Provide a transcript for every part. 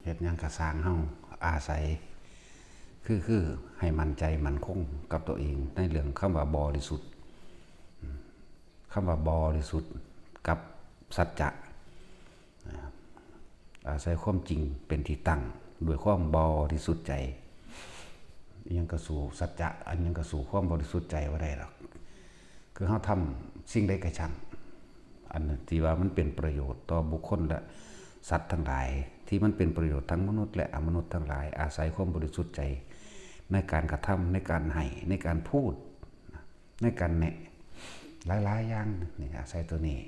เฮ็ดหยังกะสร้างเฮาอาศัยคือให้มั่นใจมั่นคงกับตัวเองในเรื่องคำว่าบริสุทธิ์คำว่าบริสุทธิ์กับสัจจะอาศัยความจริงเป็นที่ตั้งด้วยความบริสุทธิ์ใจยังกระสู่สัจจะอันยังกระสู่ความบริสุทธิ์ใจว่าได้หรอกคือเขาทำสิ่งใดก็ช่างอันที่ว่ามันเป็นประโยชน์ต่อบุคคลและสัตว์ทั้งหลายที่มันเป็นประโยชน์ทั้งมนุษย์และอมนุษย์ทั้งหลายอาศัยความบริสุทธิ์ใจในการกระทำในการให้ในการพูดในการแนะหลายๆอย่างนี่อาศัยตัวนี้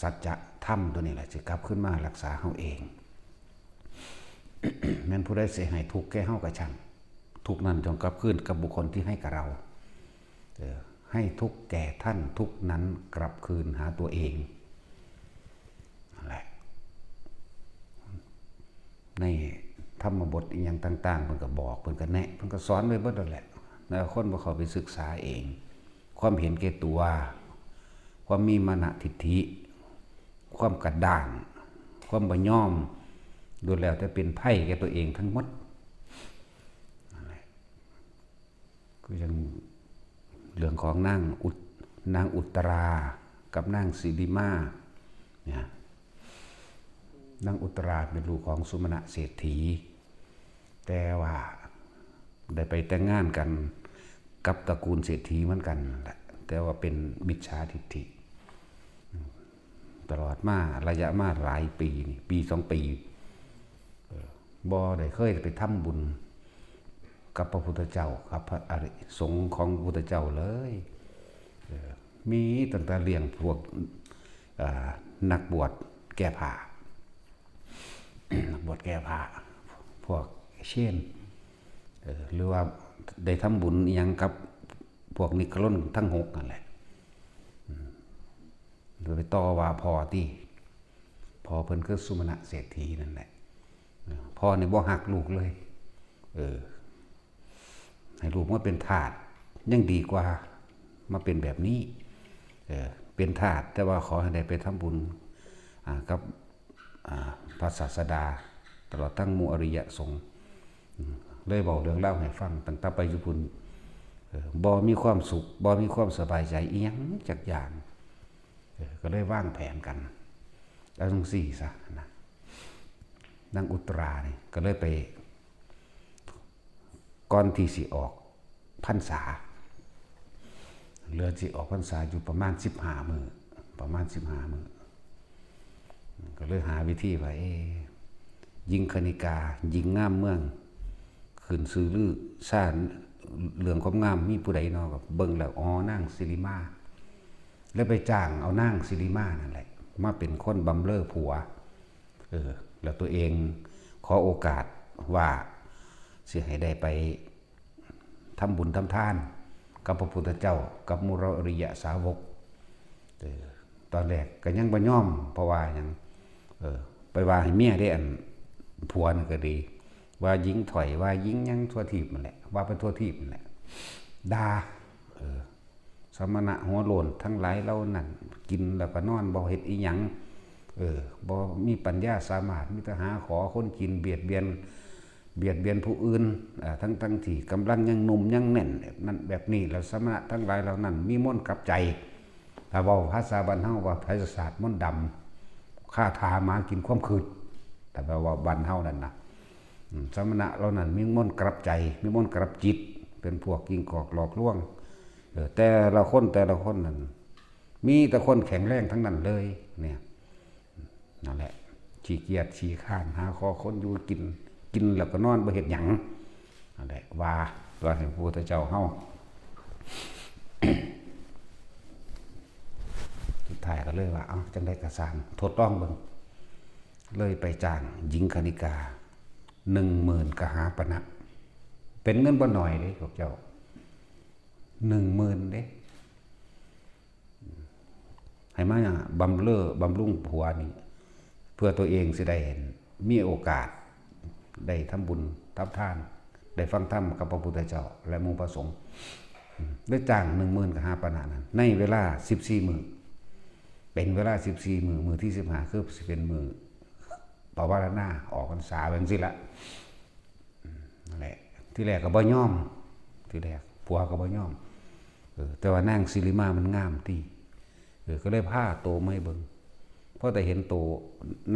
สัจจะธรรมตัวนี้แหละจะกลับขึ้นมารักษาเฮาเอง แม้นผู้ใดเสียหายทุกข์แก่เฮาก็ช่างทุกนั้นจงกลับคืนกับบุคคลที่ให้กับเราให้ทุกแก่ท่านทุกนั้นกลับคืนหาตัวเองนั่นแหละในธรรมบทอีกอย่างต่างๆเพิ่นก็บอกเพิ่นก็แนะเพิ่นก็สอนไว้เบิดนั่นแหละแล้วคนบ่เข้าไปศึกษาเองความเห็นแก่ตัวความมีมานะทิฏฐิความกระด้างความบ่ยอมดูแล้วแต่เป็นไพ่แก่ตัวเองทั้งหมดนั่นแหละก็ยังเรื่องของนางอุตรากับนางสิริมาเนี่ยนางอุตราเป็นลูกของสุมาณะเศรษฐีแต่ว่าได้ไปแต่งงานกันกับตระกูลเศรษฐีเหมือนกันแหละแต่ว่าเป็นมิจฉาทิฏฐิตลอดมาระยะมาหลายปีนี่ปี2 ปีบ่ได้เคยไปทำบุญกับพระพุทธเจ้ากับพระอริสงฆ์ของพระพุทธเจ้าเลยมีตั้งแต่เลี้ยงพวกนักบวชแก้ผ้า นักบวชแก้ผ้าพวกเช่นหรือว่าได้ทำบุญยังกับพวกนิครนทั้ง6นั่นแหละโดยไปต่อว่าพอที่พอเพิ่นคือสุมาณะเศรษฐีนั่นแหละพ่อนี่บ่หักลูกเลยให้ลูกมาเป็นทาสยังดีกว่ามาเป็นแบบนี้เป็นทาสแต่ว่าขอให้ได้ไปทำบุญกับพระศาสดาตลอดทั้งหมู่อริยสงฆ์เลยบอกเรื่องเล่าให้ฟังตั้งแต่ไปญี่ปุ่นบ่มีความสุขบ่มีความสบายใจอีหยังจักอย่างก็เลยวางแผนกันแล้วต้องสี่ซะนะนางอุตราเนี่ยก็เลยไปก่อนที่สิออกพรรษาเหลือสิออกพรรษาอยู่ประมาณ15 มื้อก็เลยหาวิธีว่าหญิงคณิกาหญิงงามเมืองขึ้นซื้อลือชาเรื่องความงามมีผู้ใดเนาะก็เบิ่งแล้วนางสิริมาแล้วไปจ้างเอานางสิริมานั่นแหละมาเป็นคนบำเรอผัวแล้วตัวเองขอโอกาสว่าสิให้ได้ไปทำบุญทำทานกับพระพุทธเจ้ากับมุรอริยสาวกตอนแรกก็ยังบ่ยอมเพราะว่ายังไปว่าให้เมียได้อันผัวนั่นก็ดีว่ายิงถอยว่ายิงยังทั่วทีบมันแหละว่าเป็นทั่วทีบมันแหละด่าสมณะหัวโลนทั้งหลายเรานั่นกินแล้วก็นอนบ่เฮ็ดอีหยังบ่มีปัญญาสามารถมีแต่หาขอคนกินเบียดเบียนผู้อื่นทั้งที่กำลังยังหนุ่มยังแน่นนั่นแบบนี้แล้วสมณะทั้งหลายเหล่านั้นมีมนต์กับใจถ้าเว้าภาษาบ้านเฮาว่าไสยศาสตร์มนต์ดำฆ่าทามากินความคืดแต่ว่าบ้านเฮานั่นน่ะสมณะเหล่านั้นมีมนต์กลับใจมีมนต์กลับจิตเป็นพวกกินกอกหลอกลวงแต่ละคนนั่นมีแต่คนแข็งแรงทั้งนั้นเลยเนี่ยนั่นแหละขี้เกียจขี้ข้านหาคอคนอยู่กินแล้วก็นอนบ่เฮ็ดหยังนั่นแหละว่าให้พระพุทธเจ้าเฮา สุดท้ายก็เลยว่าจังได๋ก็สร้างทดลองเบิ่งเลยไปจ้างหญิงคณิกา 10,000 กหาปณะเป็นเงินบ่น้อยเด้พวกเจ้า 10,000 เด้ให้มาบำรุงผัวนี่เพื่อตัวเองสิได้มีโอกาสได้ทำบุญทำทานได้ฟังธรรมกับพระพุทธเจ้าและหมู่พระสงฆ์ได้จ้าง 10,000 กหาปณะนั้นในเวลา14 มื้อเป็นเวลา14 มื้อที่15คือสิเป็นมื้อ ปวารณาออกพรรษาเป็นสิละนั่นแหละที่แรกก็บ่ยอมที่แรกผัวก็บ่ยอมแต่ว่านางศิริมามันงามตีก็เลยพาโตไม่เบิ่งเพราะแต่เห็นโต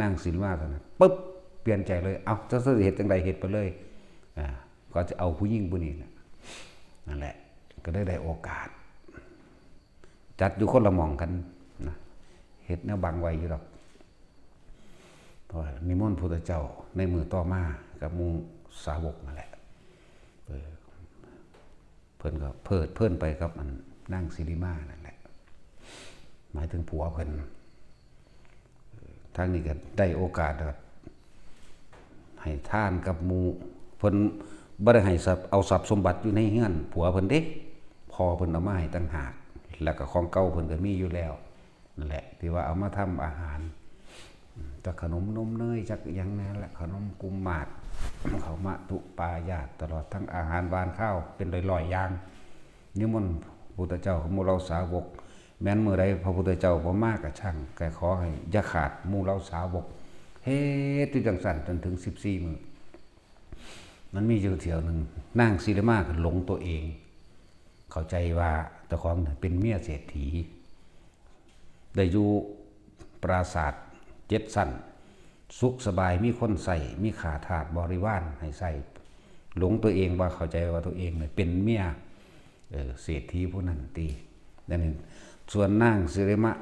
นางศิริมาเท่านั้นปุ๊บเปลี่ยนใจเลยเอาจะเหตุจังใดเหตุไปเลยก็จะเอาผู้หญิงผู้นี้นั่นแหละก็ได้โอกาสจัดอยู่คนละหม่องกันนะเหตุแนวบังไว้อยู่หรอกเพราะนิมนต์พระพุทธเจ้าในมือต่อมากับมูสาวกนั่นแหละเพิ่นก็เพิ่นไปกับมันนั่งศิริมานั่นแหละหมายถึงผัวเพิ่นทางนี้ก็ได้โอกาสให้ท่านกับมูเพิ่นบ่ได้ให้เอาทรัพย์สมบัติอยู่ในเฮือนผัวเพิ่นเด้พอเพิ่นเอามาให้ต่างหากแล้วก็ของเก่าเพิ่นก็มีอยู่แล้วนั่นแหละที่ว่าเอามาทำอาหารจากขนมนมเนยจากอย่างนั้นแหละขนมกุมมาศข้าวมะตุปายาตตลอดทั้งอาหารหวานข้าวเป็นลอยๆอย่างนิมนต์พระพุทธเจ้าของหมู่เราสาวกแม้นเมื่อใดพระพุทธเจ้าบ่มากก็ช่างแกขอให้อย่าขาดหมู่เราสาวกเฮ็ดอยู่จังซั่นจนถึง14มื้อมันมีอยู่เที่ยวนึงนางศิริมาก็หลงตัวเองเข้าใจว่าเจ้าของเป็นเมียเศรษฐีได้อยู่ปราสาท7 ชั้นสุขสบายมีคนใส่มีขาทาสบริวารให้ใส่หลงตัวเองว่าเข้าใจว่าตัวเองเป็นเมียเศรษฐีผู้นั้นตีนั่นเองส่วนนางศิริมา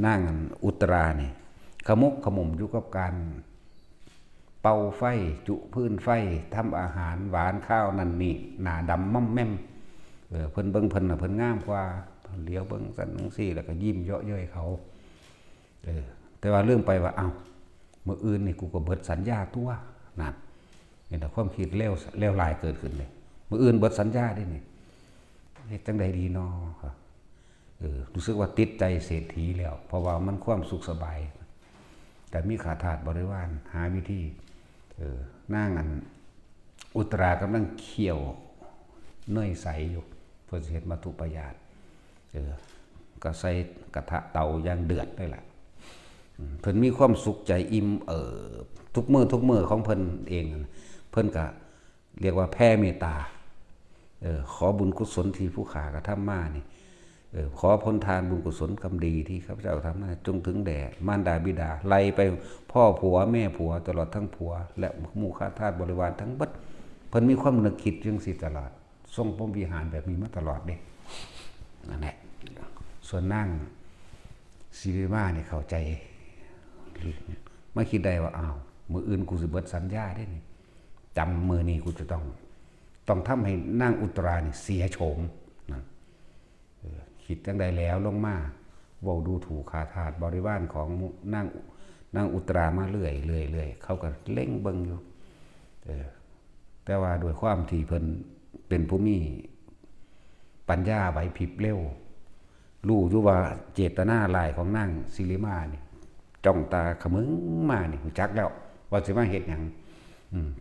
นางอุตราเนี่ยขมุกขมุมอยู่กับการเป่าไฟจุพื้นไฟทำอาหารหวานข้าวนั่นนี่หน้าดำม่อมแม่มเพิ่นเบิ่งเพิ่นเพิ่นงามกว่าเลี้ยวเบิ่งสั่นจังซี่แล้วก็ยิ้มเยาะเย้ยเขาแต่ว่าเรื่องไปว่าเอ้ามื้ออื่นนี่กูก็เบิดสัญญาตัวนั่นเห็นแต่ความคิดเลวร้ายเกิดขึ้นเลยมื้ออื่นเบิดสัญญาได้นี่เฮ็ดจังใดดีน้อครับรู้สึกว่าติดใจเศรษฐีแล้วเพราะว่ามันความสุขสบายแต่มีขาทาสบริวารหาวิธีนางอันอุตรากำลังเคี่ยวเนยใสอยู่เพื่อเฮ็ดมัทุปยาตก็ใส่กระทะเตาย่างเดือดได้แหละเพิ่นมีความสุขใจอิ่มทุกมื้อของเพิ่นเองเพิ่นก็เรียกว่าแผ่เมตตาขอบุญกุศลที่ผู้ข้ากระทำมานี่ขอผลทานบุญกุศลกรรมดีที่ข้าพเจ้าทำมาจงถึงแด่มารดาบิดาไล่ไปพ่อผัวแม่ผัวตลอดทั้งผัวและหมู่ข้าทาสบริวารทั้งเบิดเพิ่นมีความนึกคิดจังสิตลอดทรงพรหมวิหารแบบนี้มาตลอดเด้นั่นแหละส่วนนั่งศิริมาเนี่ยเข้าใจไม่คิดได้ว่าอ้าวมื้ออื่นกูสิเบิดสัญญาได้นี่จำมื้อนี้กูจะต้องทำให้นางอุตรานี่เสียโฉมนั่นคิดจังใดแล้วลงมาเว้าดูถูกขาทาสบริวารของนางอุตรามาเรื่อยเขาก็เล่งเบิ่งอยู่แต่ว่าด้วยความที่เพิ่นเป็นผู้มีปัญญาไหวพริบเร็วรู้อยู่ว่าเจตนาลายของนางศิริมานี่จ้องตาขมึงมานี่รู้จักแล้วว่าสิมาเฮ็ดหยัง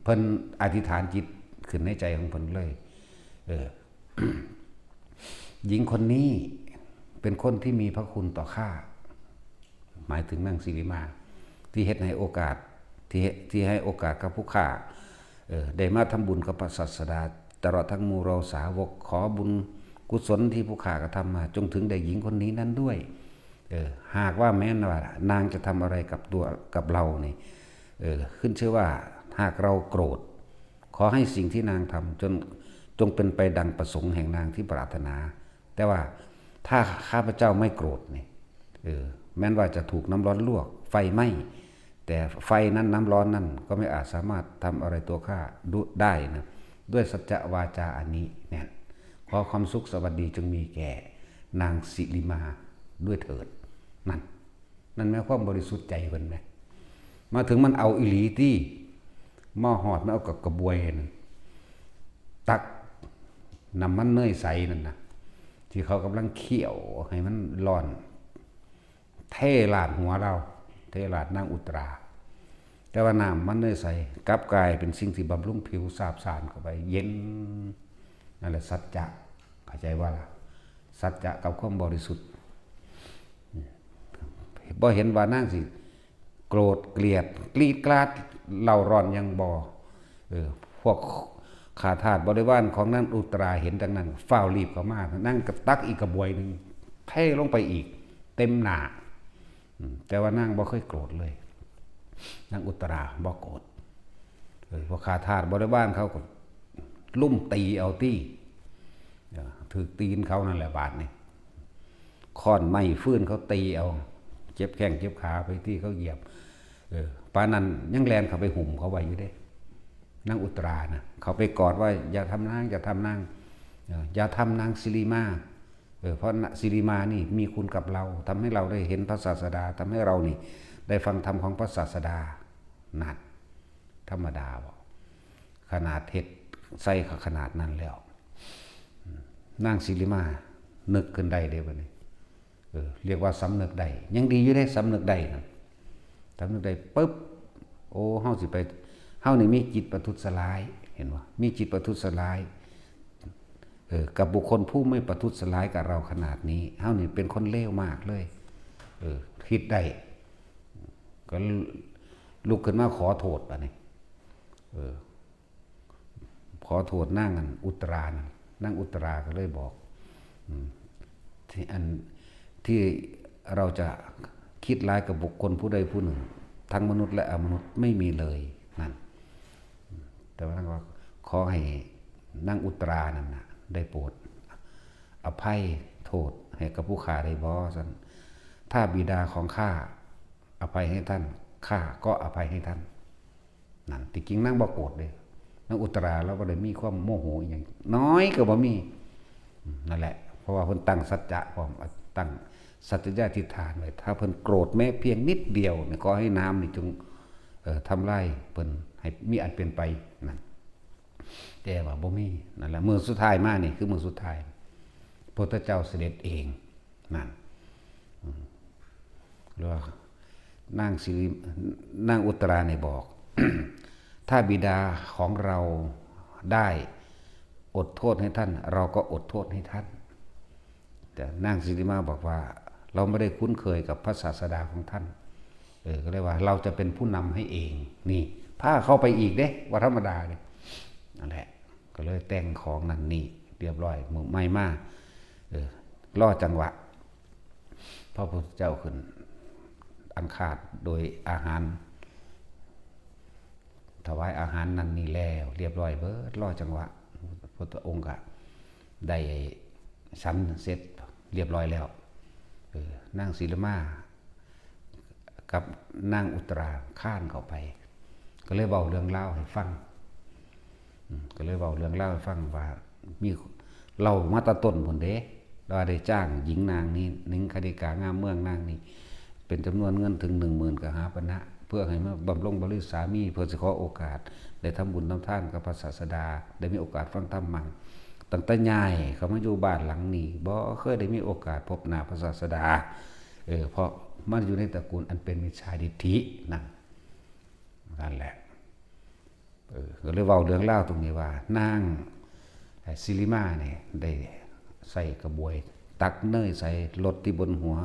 เพิ่นอธิษฐานจิตขึ้นในใจของเพิ่นเลยหญิงคนนี้เป็นคนที่มีพระคุณต่อข้าหมายถึงนางศิริมาที่เฮ็ดให้โอกาสที่ให้โอกาสกับผู้ข้าได้มาทำบุญกับพระศาสดาตลอดทั้งหมู่เราสาวกขอบุญกุศลที่ผู้ข้ากระทำมาจงถึงแด่หญิงคนนี้นั้นด้วยหากว่าแม้นว่านางจะทำอะไรกับเรานี่ขึ้นชื่อว่าหากเราโกรธขอให้สิ่งที่นางทำจงเป็นไปดังประสงค์แห่งนางที่ปรารถนาแต่ว่าถ้าข้าพเจ้าไม่โกรธนี่แม้นว่าจะถูกน้ำร้อนลวกไฟไหม้แต่ไฟนั้นน้ำร้อนนั้นก็ไม่อาจสามารถทำอะไรตัวข้าได้นะด้วยสัจจะวาจาอันนี้เนี่ยขอความสุขสวัสดีจงมีแก่นางศิริมาด้วยเถิดนั่นหมายความบริสุทธิ์ใจเพิ่นไหมมาถึงมันเอาอิหลีที่หม้อหอดมันเอากับกระบวยตักนำมันเนยใสนั่นนะที่เขากำลังเคี่ยวให้มันร้อนเทลาดหัวเราเทลาดนางอุตราแต่ว่าน้ำมันเนยใสกลับกลายเป็นสิ่งที่บำรุงผิวสาบสานเข้าไปเย็นนั่นแหละสัจจะเข้าใจว่าล่ะสัจจะกับความบริสุทธิ์บ่เห็นว่านางสิ โกรธเกลียดกรีดกราดเล่าร้อนยังบ่พวกข้าทาสบริวารของนางอุตราเห็นดังนั้นฝ้าวรีบเข้ามานั่งกระตักอีกกระบวยนึงเทลงไปอีกเต็มหน้าแต่ว่านางบ่เคยโกรธเลยนางอุตราบ่โกรธพวกข้าทาสบริวารเขาก็ลุ่มตีเอาตี้ถือตีนเขานั่นแหละบาดนี่ค้อนไม้ฟื้นเขาตีเอาเจ็บแข้งเจ็บขาไปที่เขาเหยียบปานนั้นยังแลนเขาไปหุ่มเขาไว้อยู่เด้นางอุตรานะเขาไปกอดว่าอย่าทำนางอย่าทำนางอย่าทำนางสิริมาเพราะสิริมานี่มีคุณกับเราทำให้เราได้เห็นพระศาสดาทำให้เรานี่ได้ฟังธรรมของพระศาสดานัดธรรมดาบ่ขนาดเฮ็ดใส่ขนาดนั้นแล้วนางสิริมานึกขึ้นได้เด้บัดนี้เรียกว่าสำนึกได้ยังดีอยู่ได้สำนึกได้นะสำนึกได้ปุ๊บโอ้เฮาสิไปเฮานี่มีจิตประทุษร้ายเห็นว่ามีจิตประทุษร้ายกับบุคคลผู้ไม่ประทุษร้ายกับเราขนาดนี้เฮานี่เป็นคนเลวมากเลยคิดได้ก็ลุกขึ้นมาขอโทษป่ะนี่ขอโทษนางอุตรานั่งอุตราก็เลยบอกที่เราจะคิดร้ายกับบุคคลผู้ใดผู้หนึ่งทั้งมนุษย์และอมนุษย์ไม่มีเลยนั่นแต่ว่าท่านว่าขอให้นั่งอุตรานั่นนะได้โปรดอภัยโทษให้กับผู้ฆ่าได้บ่ซั่นถ้าบิดาของข้าอภัยให้ท่านข้าก็อภัยให้ท่านนั่นที่จริงนั่งบ่โกรธเลยนั่งอุตราแล้วบ่ได้มีความโมโหอย่างน้อยก็บ่มีนั่นแหละเพราะว่าเพิ่นตั้งสัจจะพร้อมตั้งสัจจะอธิษฐานไว้ถ้าเพิ่นโกรธแม้เพียงนิดเดียวเนี่ยก็ให้น้ำนี่จงทำลายเพิ่นให้มีอันเป็นไปนั่นแต่ว่าบ่มีนั่นแหละมื้อสุดท้ายมานี่คือมื้อสุดท้ายพระพุทธเจ้าเสด็จเองนั่นหรือว่านางอุตราเนี่ยบอก ถ้าบิดาของเราได้อดโทษให้ท่านเราก็อดโทษให้ท่านแต่นางสิริมาบอกว่าเราไม่ได้คุ้นเคยกับพระศาสดาของท่านก็เลยว่าเราจะเป็นผู้นำให้เองนี่พาเข้าไปอีกเด้ว่าธรรมดาเนี่ยนั่นแหละก็เลยแต่งของนั่นนี่เรียบร้อยมือไม่มากล่อจังหวะพระพุทธเจ้าขึ้นอันขาดโดยอาหารถวายอาหารนั่นนี่แล้วเรียบร้อยเบิดล่อจังหวะพระองค์ก็ได้ชั้นเสร็จเรียบร้อยแล้วนางศิริมากับนางอุตราข้านเข้าไปก็เลยเบาเรื่องเล่าให้ฟังว่ามีเรามาตะต้นผลเด้เราได้จ้างหญิงนางนี้นิงคณิกางามเมืองนางนี้เป็นจำนวนเงินถึง 10,000 กหาปณะเพื่อให้มาบำรุงบริสามีเพื่อจะขอโอกาสได้ทำบุญทำทานกับพระศาสดาได้มีโอกาสฟังธรรมมั่งตั้งแต่ใหญ่เขามาอยู่บ้านหลังนี้บ่เคยได้มีโอกาสพบหน้าพระศาสดาเพราะมันอยู่ในตระกูลอันเป็นมิจฉาทิฏฐินั่นแหละก็เลยเว้าเรื่องเล่าตรงนี้ว่านางศิริมาเนี่ยได้ใส่กระบวยตักเนยใส่รถที่บนหัว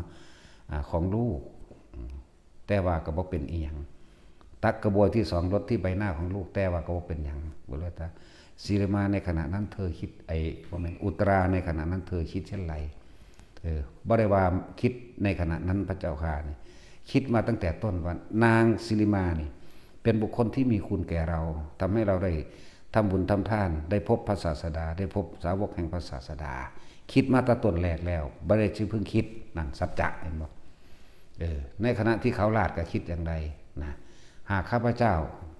ของลูกแต่ว่าก็บ่เป็นอีหยังตักกระบวยที่2รถที่ใบหน้าของลูกแต่ว่าก็บ่เป็นหยังบ่เลยตาศิริมาในขณะนั้นเธอคิดบ่แม่นอุตราในขณะนั้นเธอคิดเช่นไรบ่ได้ว่าคิดในขณะนั้นพระเจ้าค่ะนี่คิดมาตั้งแต่ต้นว่านางศิริมานี่เป็นบุคคลที่มีคุณแก่เราทำให้เราได้ทำบุญทำทานได้พบพระศาสดาได้พบสาวกแห่งพระศาสดาคิดมาตั้งต้นแรกแล้วบ่ได้เพิ่งคิดนั่นสัจจะเห็นบ่ในขณะที่เขาลาดก็คิดอย่างไรนะหากข้าพเจ้า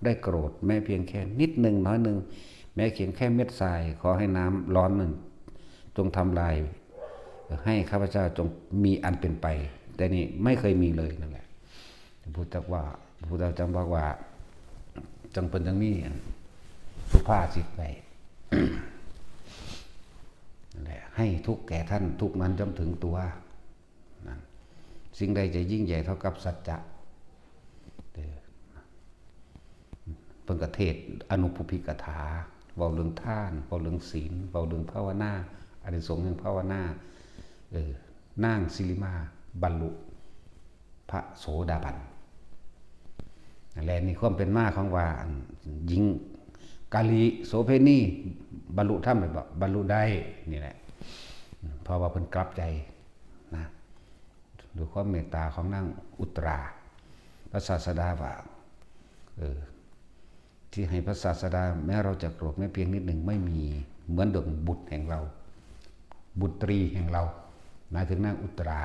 ได้โกรธแม้เพียงแค่นิดหนึ่งน้อยหนึ่งแม้เพียงแค่เม็ดทรายขอให้น้ำร้อนหนึ่งจงทำลายให้ข้าพเจ้าจงมีอันเป็นไปแต่นี่ไม่เคยมีเลยนั่นแหละพุทธเจ้าบอกว่าจังเป็นจังนี้สุภาษิตไป นั่นแหละให้ทุกแก่ท่านทุกนั้นจำถึงตัวนั่นสิ่งใดจะยิ่งใหญ่เท่ากับสัจจะเพิ่นกเทศอนุปุพิกถาเว้าเรื่องทานเว้าเรื่องศีลเว้าเรื่องภาวนาอานิสงส์แห่งภาวนานางศิริมาบรรลุพระโสดาบัน แลนี่ความเป็นมาของว่าหญิงกาลีโสเพณีบรรลุธรรมเลยบอกบรรลุได้นี่แหละเพราะว่าเพิ่นกลับใจนะดูความเมตตาของนางอุตราพระศาสดาว่าที่ให้พระศาสดาแม้เราจะโกรธแม้เพียงนิดหนึ่งไม่มีเหมือนดวงบุตรแห่งเราบุตรีแห่งเราหมายถึงนางอุตรา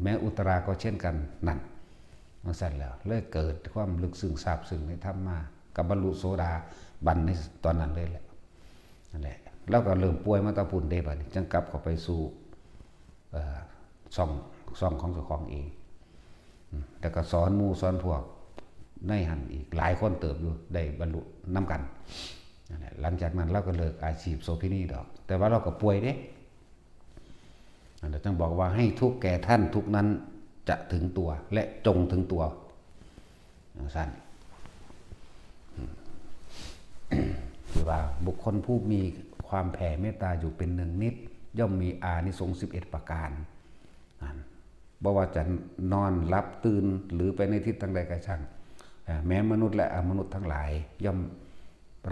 แม้อุตราก็เช่นกันนั่นมันสั่นแล้วเลยเกิดความลึกซึ้งซาบซึ้งในธรรมมากับบรรลุโสดาบันในตอนนั้นเลยแหละนั่นแหละแล้วก็เริ่มป่วยมาตะปุ่นได้บัดนี้จังกลับเข้าไปสู่ซ่องของเจ้าของเองแต่ก็สอนหมู่สอนพวกในหันอีกหลายคนเติบอยู่ได้บรรลุน้ำกันนั่นแหละหลังจากนั้นเราก็เลิกอาชีพโสเภณีดอกแต่ว่าเราก็ป่วยเด้เราต้องบอกว่าให้ทุกแก่ท่านทุกนั้นจะถึงตัวและจงถึงตัวสั้นคือว่าบุคคลผู้มีความแผ่เมตตาอยู่เป็นหนึ่งนิดย่อมมีอานิสงส์11ประการบ่ว่าจะนอนหลับตื่นหรือไปในทิศทางใดก็ช่างแม้มนุษย์และอมนุษย์ทั้งหลายย่อม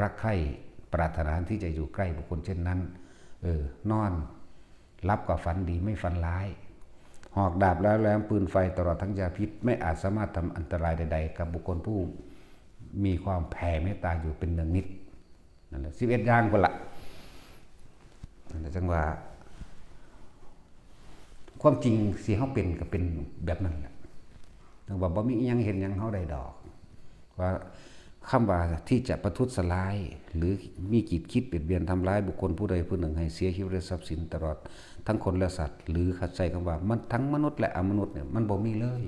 รักใคร่ปรารถนาที่จะอยู่ใกล้บุคคลเช่นนั้นนอนรับกับฝันดีไม่ฝันร้ายหอกดาบแล้วแหลมปืนไฟตลอดทั้งยาพิษไม่อาจสามารถทำอันตรายใดๆกับบุคคลผู้มีความแผ่เมตตาอยู่เป็นเนืองนิดนั่นแหละ11อย่างคนละนั่นแหละจังว่าความจริงสิเฮาเป็นก็เป็นแบบนั้นแหละจังว่าบ่มีอิหยังเห็นหยังเฮาได้ดอกว่าคำว่าที่จะประทุษร้ายหรือมีจิตคิดเบียดเบียนทำร้ายบุคคลผู้ใดผู้หนึ่งให้เสียชีวิตและทรัพย์สินตลอดทั้งคนและสัตว์หรือขัดใจคำว่ามันทั้งมนุษย์และอมนุษย์เนี่ยมันบ่มีเลย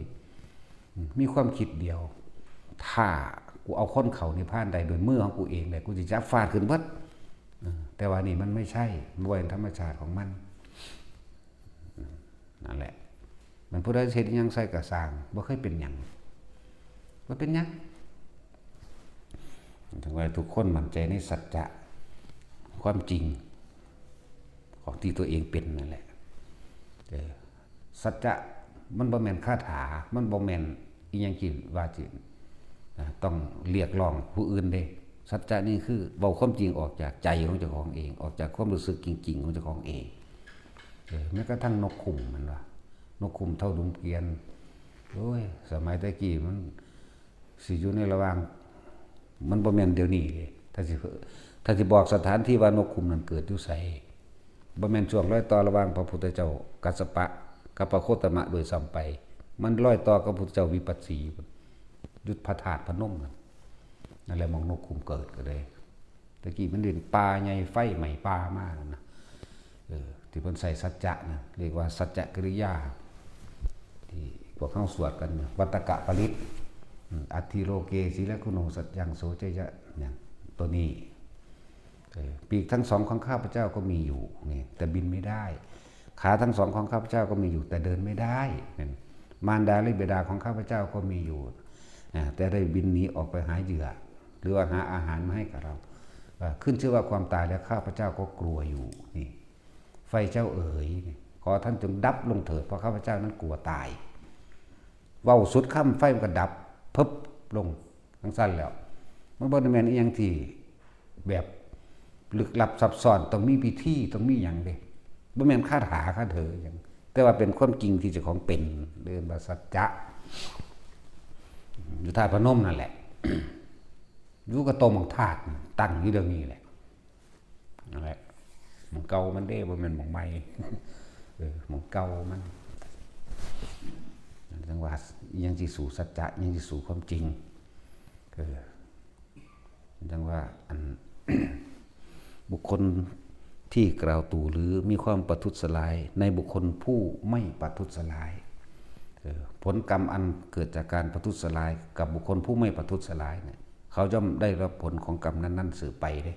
มีความคิดเดียวถ้ากูเอาคนเขานิพพานใดโดยมือของกูเองเลยกูจะจับฟาดขึ้นเบิดแต่ว่านี่มันไม่ใช่มันเป็นธรรมชาติของมันนั่นแหละมันผู้ใดเฮ็ดหยังใส่กระสร้างบ่เคยเป็นหยังบ่เป็นหยังทั้งว่าทุกคนมั่นใจในสัจจะความจริงของที่ตัวเองเป็นนั่นแหละสัจจะมันบ่แม่นคาถามันบ่แม่นอีหยังที่ว่าจิต้องเรียกร้องผู้อื่นเด้สัจจะนี่คือเว้าความจริงออกจากใจของเจ้าของเองออกจากความรู้สึกจริงๆของเจ้าของเองแม้กระทั่งนกขุ่มมันว่านกขุ่มเท่าดุมเกวียนโอ้ยสมัยตะกี้มันสิอยู่ในระหว่างมันบ่แม่นเดี๋ยวนี้ถ้าสิบอกสถานที่ว่านกขุ่มนั้นเกิดอยู่ไสบ่แม่นช่วงรอยต่อระหว่างพระพุทธเจ้ากัสสปะกับพระโคตมะโดยซ้ำไปมันรอยต่อกับพระพุทธเจ้าวิปัสสียุทธพระธาตุพนมนั่นแหละมองนกขุ่มเกิดก็ได้ตะกี้มันเป็นป่าใหญ่ไฟใหม่ป่ามากนะที่เพิ่นใส่สัจจะนะเรียกว่าสัจจะกิริยาที่พวกเขาสวดกันวัตตกะปริตอัตถิโลเกสีและคุโนสัจยังโสเจยะเนี่ยตัวนี้ปีกทั้งสองของข้าพเจ้าก็มีอยู่นี่แต่บินไม่ได้ขาทั้งสองของข้าพเจ้าก็มีอยู่แต่เดินไม่ได้มารดาและบิดาของข้าพเจ้าก็มีอยู่แต่ได้บินหนีออกไปหาเหยื่อหรือว่าหาอาหารมาให้กับเราขึ้นชื่อว่าความตายแล้วข้าพเจ้าก็กลัวอยู่นี่ไฟเจ้าเอ๋ยขอท่านจงดับลงเถิดเพราะข้าพเจ้านั้นกลัวตายเว้าสุดค่ำไฟมันก็ดับพึบลงทั้งสั้นแล้วมันบ่ได้แม่นอีหยังที่แบบลึกลับซับซ้อนต้องมีพิธีต้องมีหยังเด้บ่แม่นคาถาคาเถอหยังแต่ว่าเป็นความจริงที่เจ้าของเป็นเรียกว่าสัจจะอยู่ธาตุพนมนั่นแหละอยู่กับโตมังธาตุตั้งอยู่เดี๋ยวนี้แหละนั่นแหละมันเก่ามันเด้บ่แม่นหม่องใหม่มันเก่ามันจังว่ายังสิสู่สัจจะยังสิสู่ความจริงจังว่าอัน บุคคลที่กล่าวตู่หรือมีความประทุษร้ายในบุคคลผู้ไม่ประทุษร้ายผลกรรมอันเกิดจากการประทุษร้ายกับบุคคลผู้ไม่ประทุษร้ายเนี่ยเขาย่อมได้รับผลของกรรมนั้นๆสืบไปเด้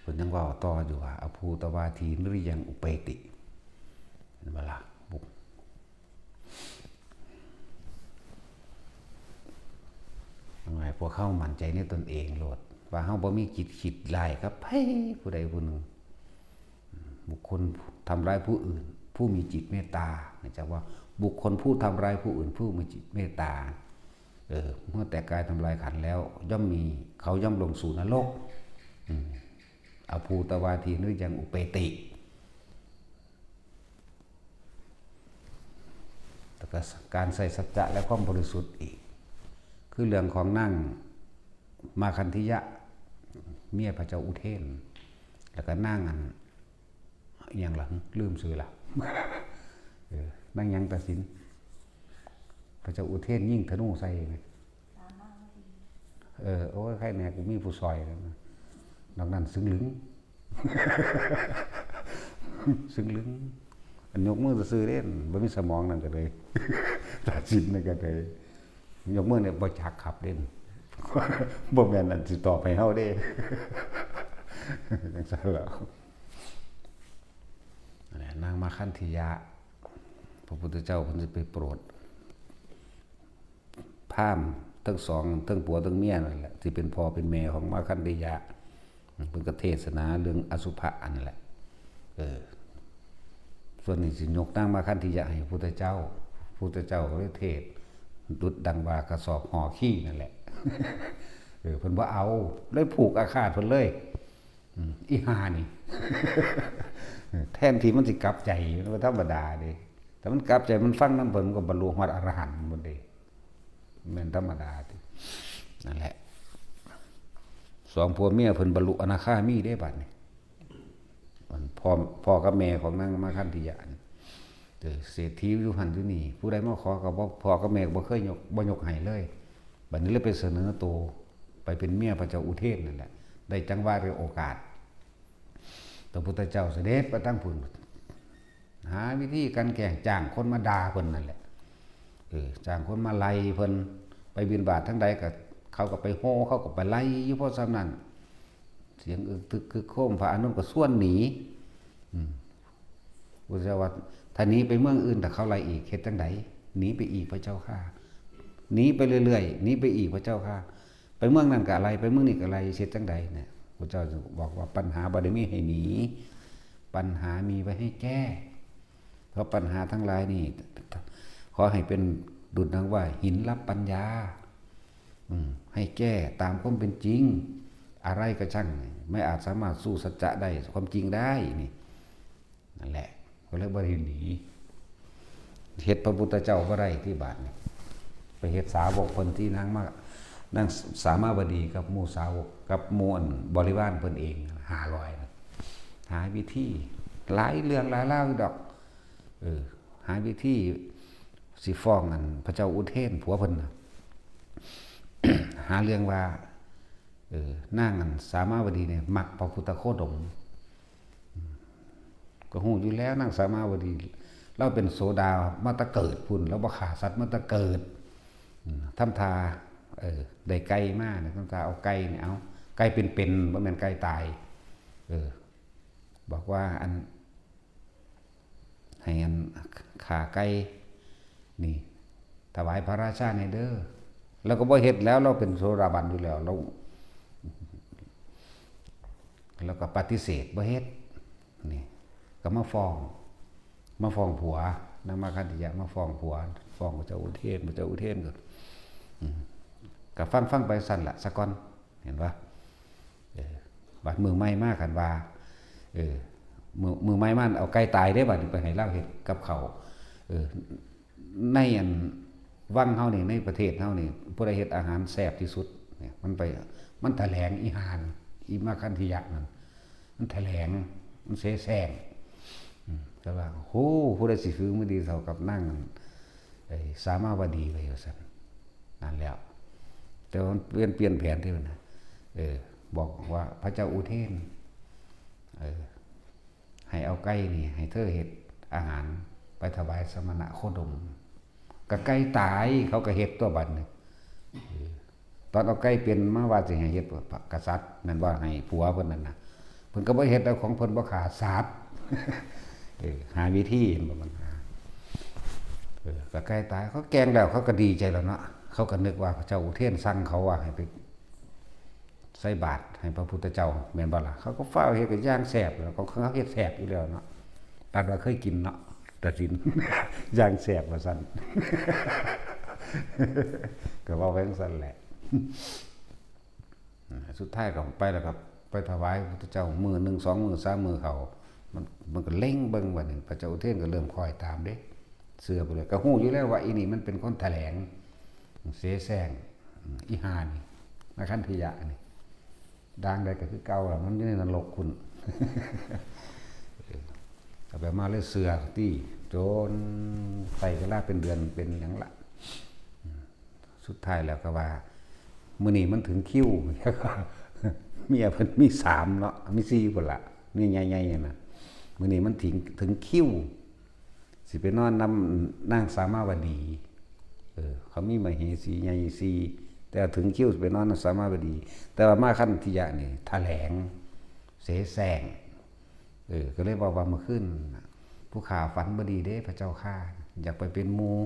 ผลยังว่าต่ออยู่ว่าอภูตวาทีนริยังอุเปติเห็นบ่ล่ะบุกพวกเขามั่นใจในตนเองโลดว่าเฮาบ่มีจิตคิดร้ายกับไผผู้ใดผู้หนึ่งบุคคลทำร้ายผู้อื่น ผู้มีจิตเมตตาจะว่าบุคคลผู้ทำร้ายผู้อื่นผู้มีจิตเมตตาเมื่อแต่กายทำลายขันแล้วย่อมมีเขาย่อมลงสู่นรกอภูตวาทีนึกยังอุเปติแต่ก็การใส่สัจจะและความบริสุทธิ์อีกคือเรื่องของนั่งมาคันธิยะเมียพระเจ้าอุเทนแล้วก็นั่งอันอย่างหลังลืมซื้อละนั่งยังตัดสินพระเจ้าอุเทนยิ่งธนูใส่ไงโอ้ยใครเนี่ยกูมีผู้ซอยแล้วนอกนั้นซึ้งลึงซึ้งลึงอันยกมือซื้อเล่นบ่มีสมองนั่นก็เลยตัดสินนั่นก็เลยยกมือเนี่ยบ่จักขับเล่นบ่แม่นอันสิตอบให้เฮาเด้จังซั่นแล้วนางมาคันธิยะพระพุทธเจ้าเพิ่นสิไปโปรดพราหมณ์ทั้งสองทั้งผัวทั้งเมียนั่นแหละที่เป็นพ่อเป็นแม่ของมาคันธิยะเพิ่นก็เทศนาเรื่องอสุภะอันนั่นแหละส่วนนี้สิยกนางมาคันธิยะให้พระพุทธเจ้าก็เลยเทศดุจดังว่ากระสอบห่อขี้นั่นแหละเพิ่นบ่เอาเลยผูกอาฆาตเพิ่นเลยอีห่านี่แทนที่มันสิกลับใจมันธรรมดาเด้แต่มันกลับใจมันฟังนำเพิ่นมันก็บรรลุฮอดอรหันต์หมดเด้แม่นธรรมดาตินั่นแหละสองผัวเมียเพิ่นบรรลุอนาคามีได้บัดนี้มันพ่อกับแม่ของนางมาคันธิยะเศรษฐีอยู่หันอยู่นี่ผู้ใดมาขอก็บ่พ่อกับแม่บ่เคยยกให้เลยบัดนี้เลยไปเสนอตัวไปเป็นเมียพระเจ้าอุเทนนั่นแหละได้จังหวะหรือโอกาสพระพุทธเจ้าเสด็จไปตั้งพุ่นหาวิธีการแกล้งจ้างคนมาด่าเพิ่นนั่นแหละจ้างคนมาไล่เพิ่นไปบิณฑบาตทั้งใดก็เขาก็ไปโห่เขาก็ไปไล่อยู่เพราะฉะนั้นเสียงอึกทึกคึกโคมพระอานนท์ก็ส่วนหนีพุทธเจ้าว่าถ้าหนีไปเมืองอื่นแต่เขาไล่อีกเฮ็ดจังไดหนีไปอีกพระเจ้าข้าหนีไปเรื่อยๆหนีไปอีกพระเจ้าข้าไปเมืองนั้นก็อะไรไปเมืองนี้ก็อะไรเฮ็ดจังไดเนี่ยพระเจ้าบอกว่าปัญหาบ่ได้มีให้หนีปัญหามีไว้ให้แก้เพราะปัญหาทั้งหลายนี่ขอให้เป็นดุจดังว่าหินรับปัญญาให้แก้ตามความเป็นจริงอะไรก็ช่างไม่อาจสามารถสู้สัจจะได้ความจริงได้นี่นั่นแหละก็เลยบ่ได้หนีเฮ็ดพระพุทธเจ้าบ่ได้ที่บาดนี่ไปเฮ็ดสาวกเพิ่นที่นางสามาวดีกับหมู่สาวกกับหมู่บริวารเพิ่นเอง500นะหาวิธีหลายเรื่องหลายราวดอกหาวิธีสิฟ้องอันพระเจ้าอุเทนผัวเพิ่นน่ะ หาเรื่องว่านางอันสามาวดีเนี่ยมักพระพุทธโคดมก็ฮู้อยู่แล้วนางสามาวดีเราเป็นโสดามาตะเกิดพุ่นแล้วบ่ฆ่าสัตว์มาตะเกิดทำทาได้ไก่มาเนี่ยทำทาเอาไก่เนี่ยเอาไก่เป็นๆบ่แม่นไก่ตายบอกว่าอันให้อันขาไก่นี่ถวายพระราชาในเด้อแล้วก็บ่เฮ็ดแล้วเราเป็นโสดาบันอยู่แล้วเราก็ปฏิเสธบ่เฮ็ดนี่ก็มาฟ้องผัวนางมาคันธิยะมาฟ้องผัวฟ้องพระเจ้าอุเทนก็ฟังไปสั่นละสะก่อนเห็นป่ะบาดมือไม้มากกันว่ามือไม้มันเอาไก่ตายได้บาดไปให้เล่าเฮ็ดกับเขาในอันวังเฮานี่ในประเทศเฮานี่ผู้ใดเฮ็ดอาหารแซ่บที่สุดเนี่ยมันแถลงอีหานอีมาคันธิยะนั่นมันแถลงมันเสแสร้งแต่ว่าโหผู้ใดสิฝีมือดีเท่ากับนั่งสามาวดีไปว่าซั่นนั่นแล้วแต่มันเปลี่ยนแผนที่มันนะบอกว่าพระเจ้าอุเทนให้เอาไก่นี่ให้เธอเฮ็ดอาหารไปถวายสมณะโคดมก็ไก่ตายเขาก็เฮ็ดตัวบัดนี่ตอนเอาไก่เป็นมาว่าสิให้เฮ็ดกษัตริย์นั่นว่าให้ผัวเพิ่นนั่นน่ะเพิ่นก็บ่เฮ็ดเอาของเพิ่นบ่ขาดสัตว์หาวิธีมันก็ไก่ตายเขาแกงแล้วเขาก็ดีใจแล้วเนาะเขาก็นึกว่าพระเจ้าอุเทนสั่งเขาว่าให้ไปใส่บาตรให้พระพุทธเจ้าแม่นบ่ล่ะเขาก็ฟ้าวเฮ็ดก็ย่างแซ่บแล้วเขาเฮ็ดแซ่บอยู่แล้วเนาะตัดว่าเคยกินเนาะ ตัดสิน อย่างแสบว่าซั่น ก็เว้าไว้จังซั่นแหละสุดท้ายก็ไปแล้วก็ไปถวายพระพุทธเจ้ามื้อ1 2 มื้อ3มื้อเขามันก็เล็งเบิ่งว่านี่พระเจ้าอุเทนก็เริ่มคอยตามเด้เสื้อไปเลยก็ฮู้อยู่แล้วว่าอีนี่มันเป็นคนแถลงเสแสร้งอีหานี่มาคันธยะนี่ดังได้ก็คือเก่าล่ะมันอยู่ในนรกคุณ เอาไปมาเลยเสือที่โจนใส่เวลาเป็นเดือนเป็นหยังละสุดท้ายแล้วก็ว่ามื้อนี้มันถึงคิว เมียเพิ่นมี3เนาะมี4พุ่นละมีใหญ่ๆน่ะมื้อนี้มันถึงคิวสิไปนอนนำนางสามาวดีเขามีมเหสีใหญ่สีแต่ถึงคิวสิไปนอนนำสามาวดีแต่ว่ามาคันธิยะนี่แถลงเสแสร้งก็เลยบอกว่าเมื่อคืนผู้ข่าวฝันบ่ดีเด้พระเจ้าข้าอยากไปเป็นหมู่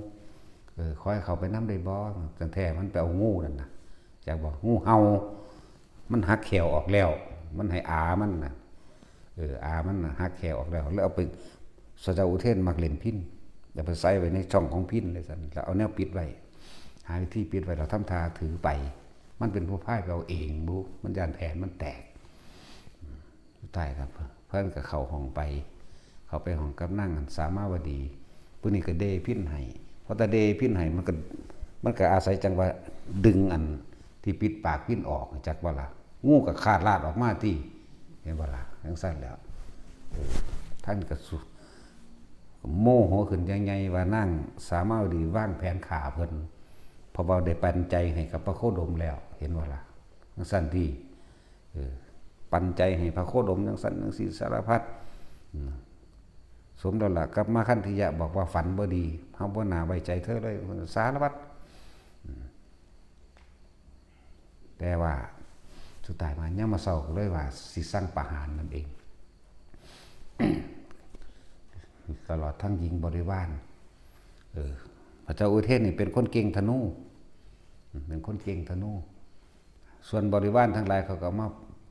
ขอให้เขาไปนำได้บ่จังแท้มันไปเอางูนั่นน่ะอยากบอกงูเห่ามันหักแขวออกแล้วมันให้อามันน่ะอามันน่ะหักแขวออกแล้วเอาไปพระเจ้าอุเทนมักเล่นพิณเอาไปใส่ไว้ในช่องของพิณเลยซั่นแล้วเอาแนวปิดไว้หาวิธีปิดไว้เราทำท่าถือไปมันเป็นผู้พ่ายเราเองบุมันย่านแผนมันแตกสุดท้ายครับเพิ่นก็เข้าห้องไปเขาไปห้องกับนั่งสามาวดีผู้นี้ก็เดพิณให้พอตาเดพิณให้มันก็อาศัยจังว่าดึงอันที่ปิดปากพิณออกจากบ่ล่ะงูก็ขาดลาดออกมาที่เห็นบ่ล่ะจังซั่นแล้วท่านก็โมโหขึ้นใหญ่ๆว่านั่งสามาวดีวางแผนฆ่าเพิ่นเพราะว่าได้ปันใจให้กับพระโคดมแล้วเห็นบ่ล่ะจังซั่นที่ปันใจให้พระโคดมจังซั่นจังซี่สารพัดสมแล้วล่ะกับมาคันธิยะบอกว่าฝันบ่ดีเฮาบ่น่าไว้ใจเธอเลยสารพัดแต่ว่าสุดท้ายมายามมาเช้าก็เลยว่าสิสั่งประหารนั่นเอง ตลอดทั้งหญิงบริวารพระเจ้าอุเทนนี่เป็นคนเก่งธนูเป็นคนเก่งธนูส่วนบริวารทั้งหลายเขาก็มา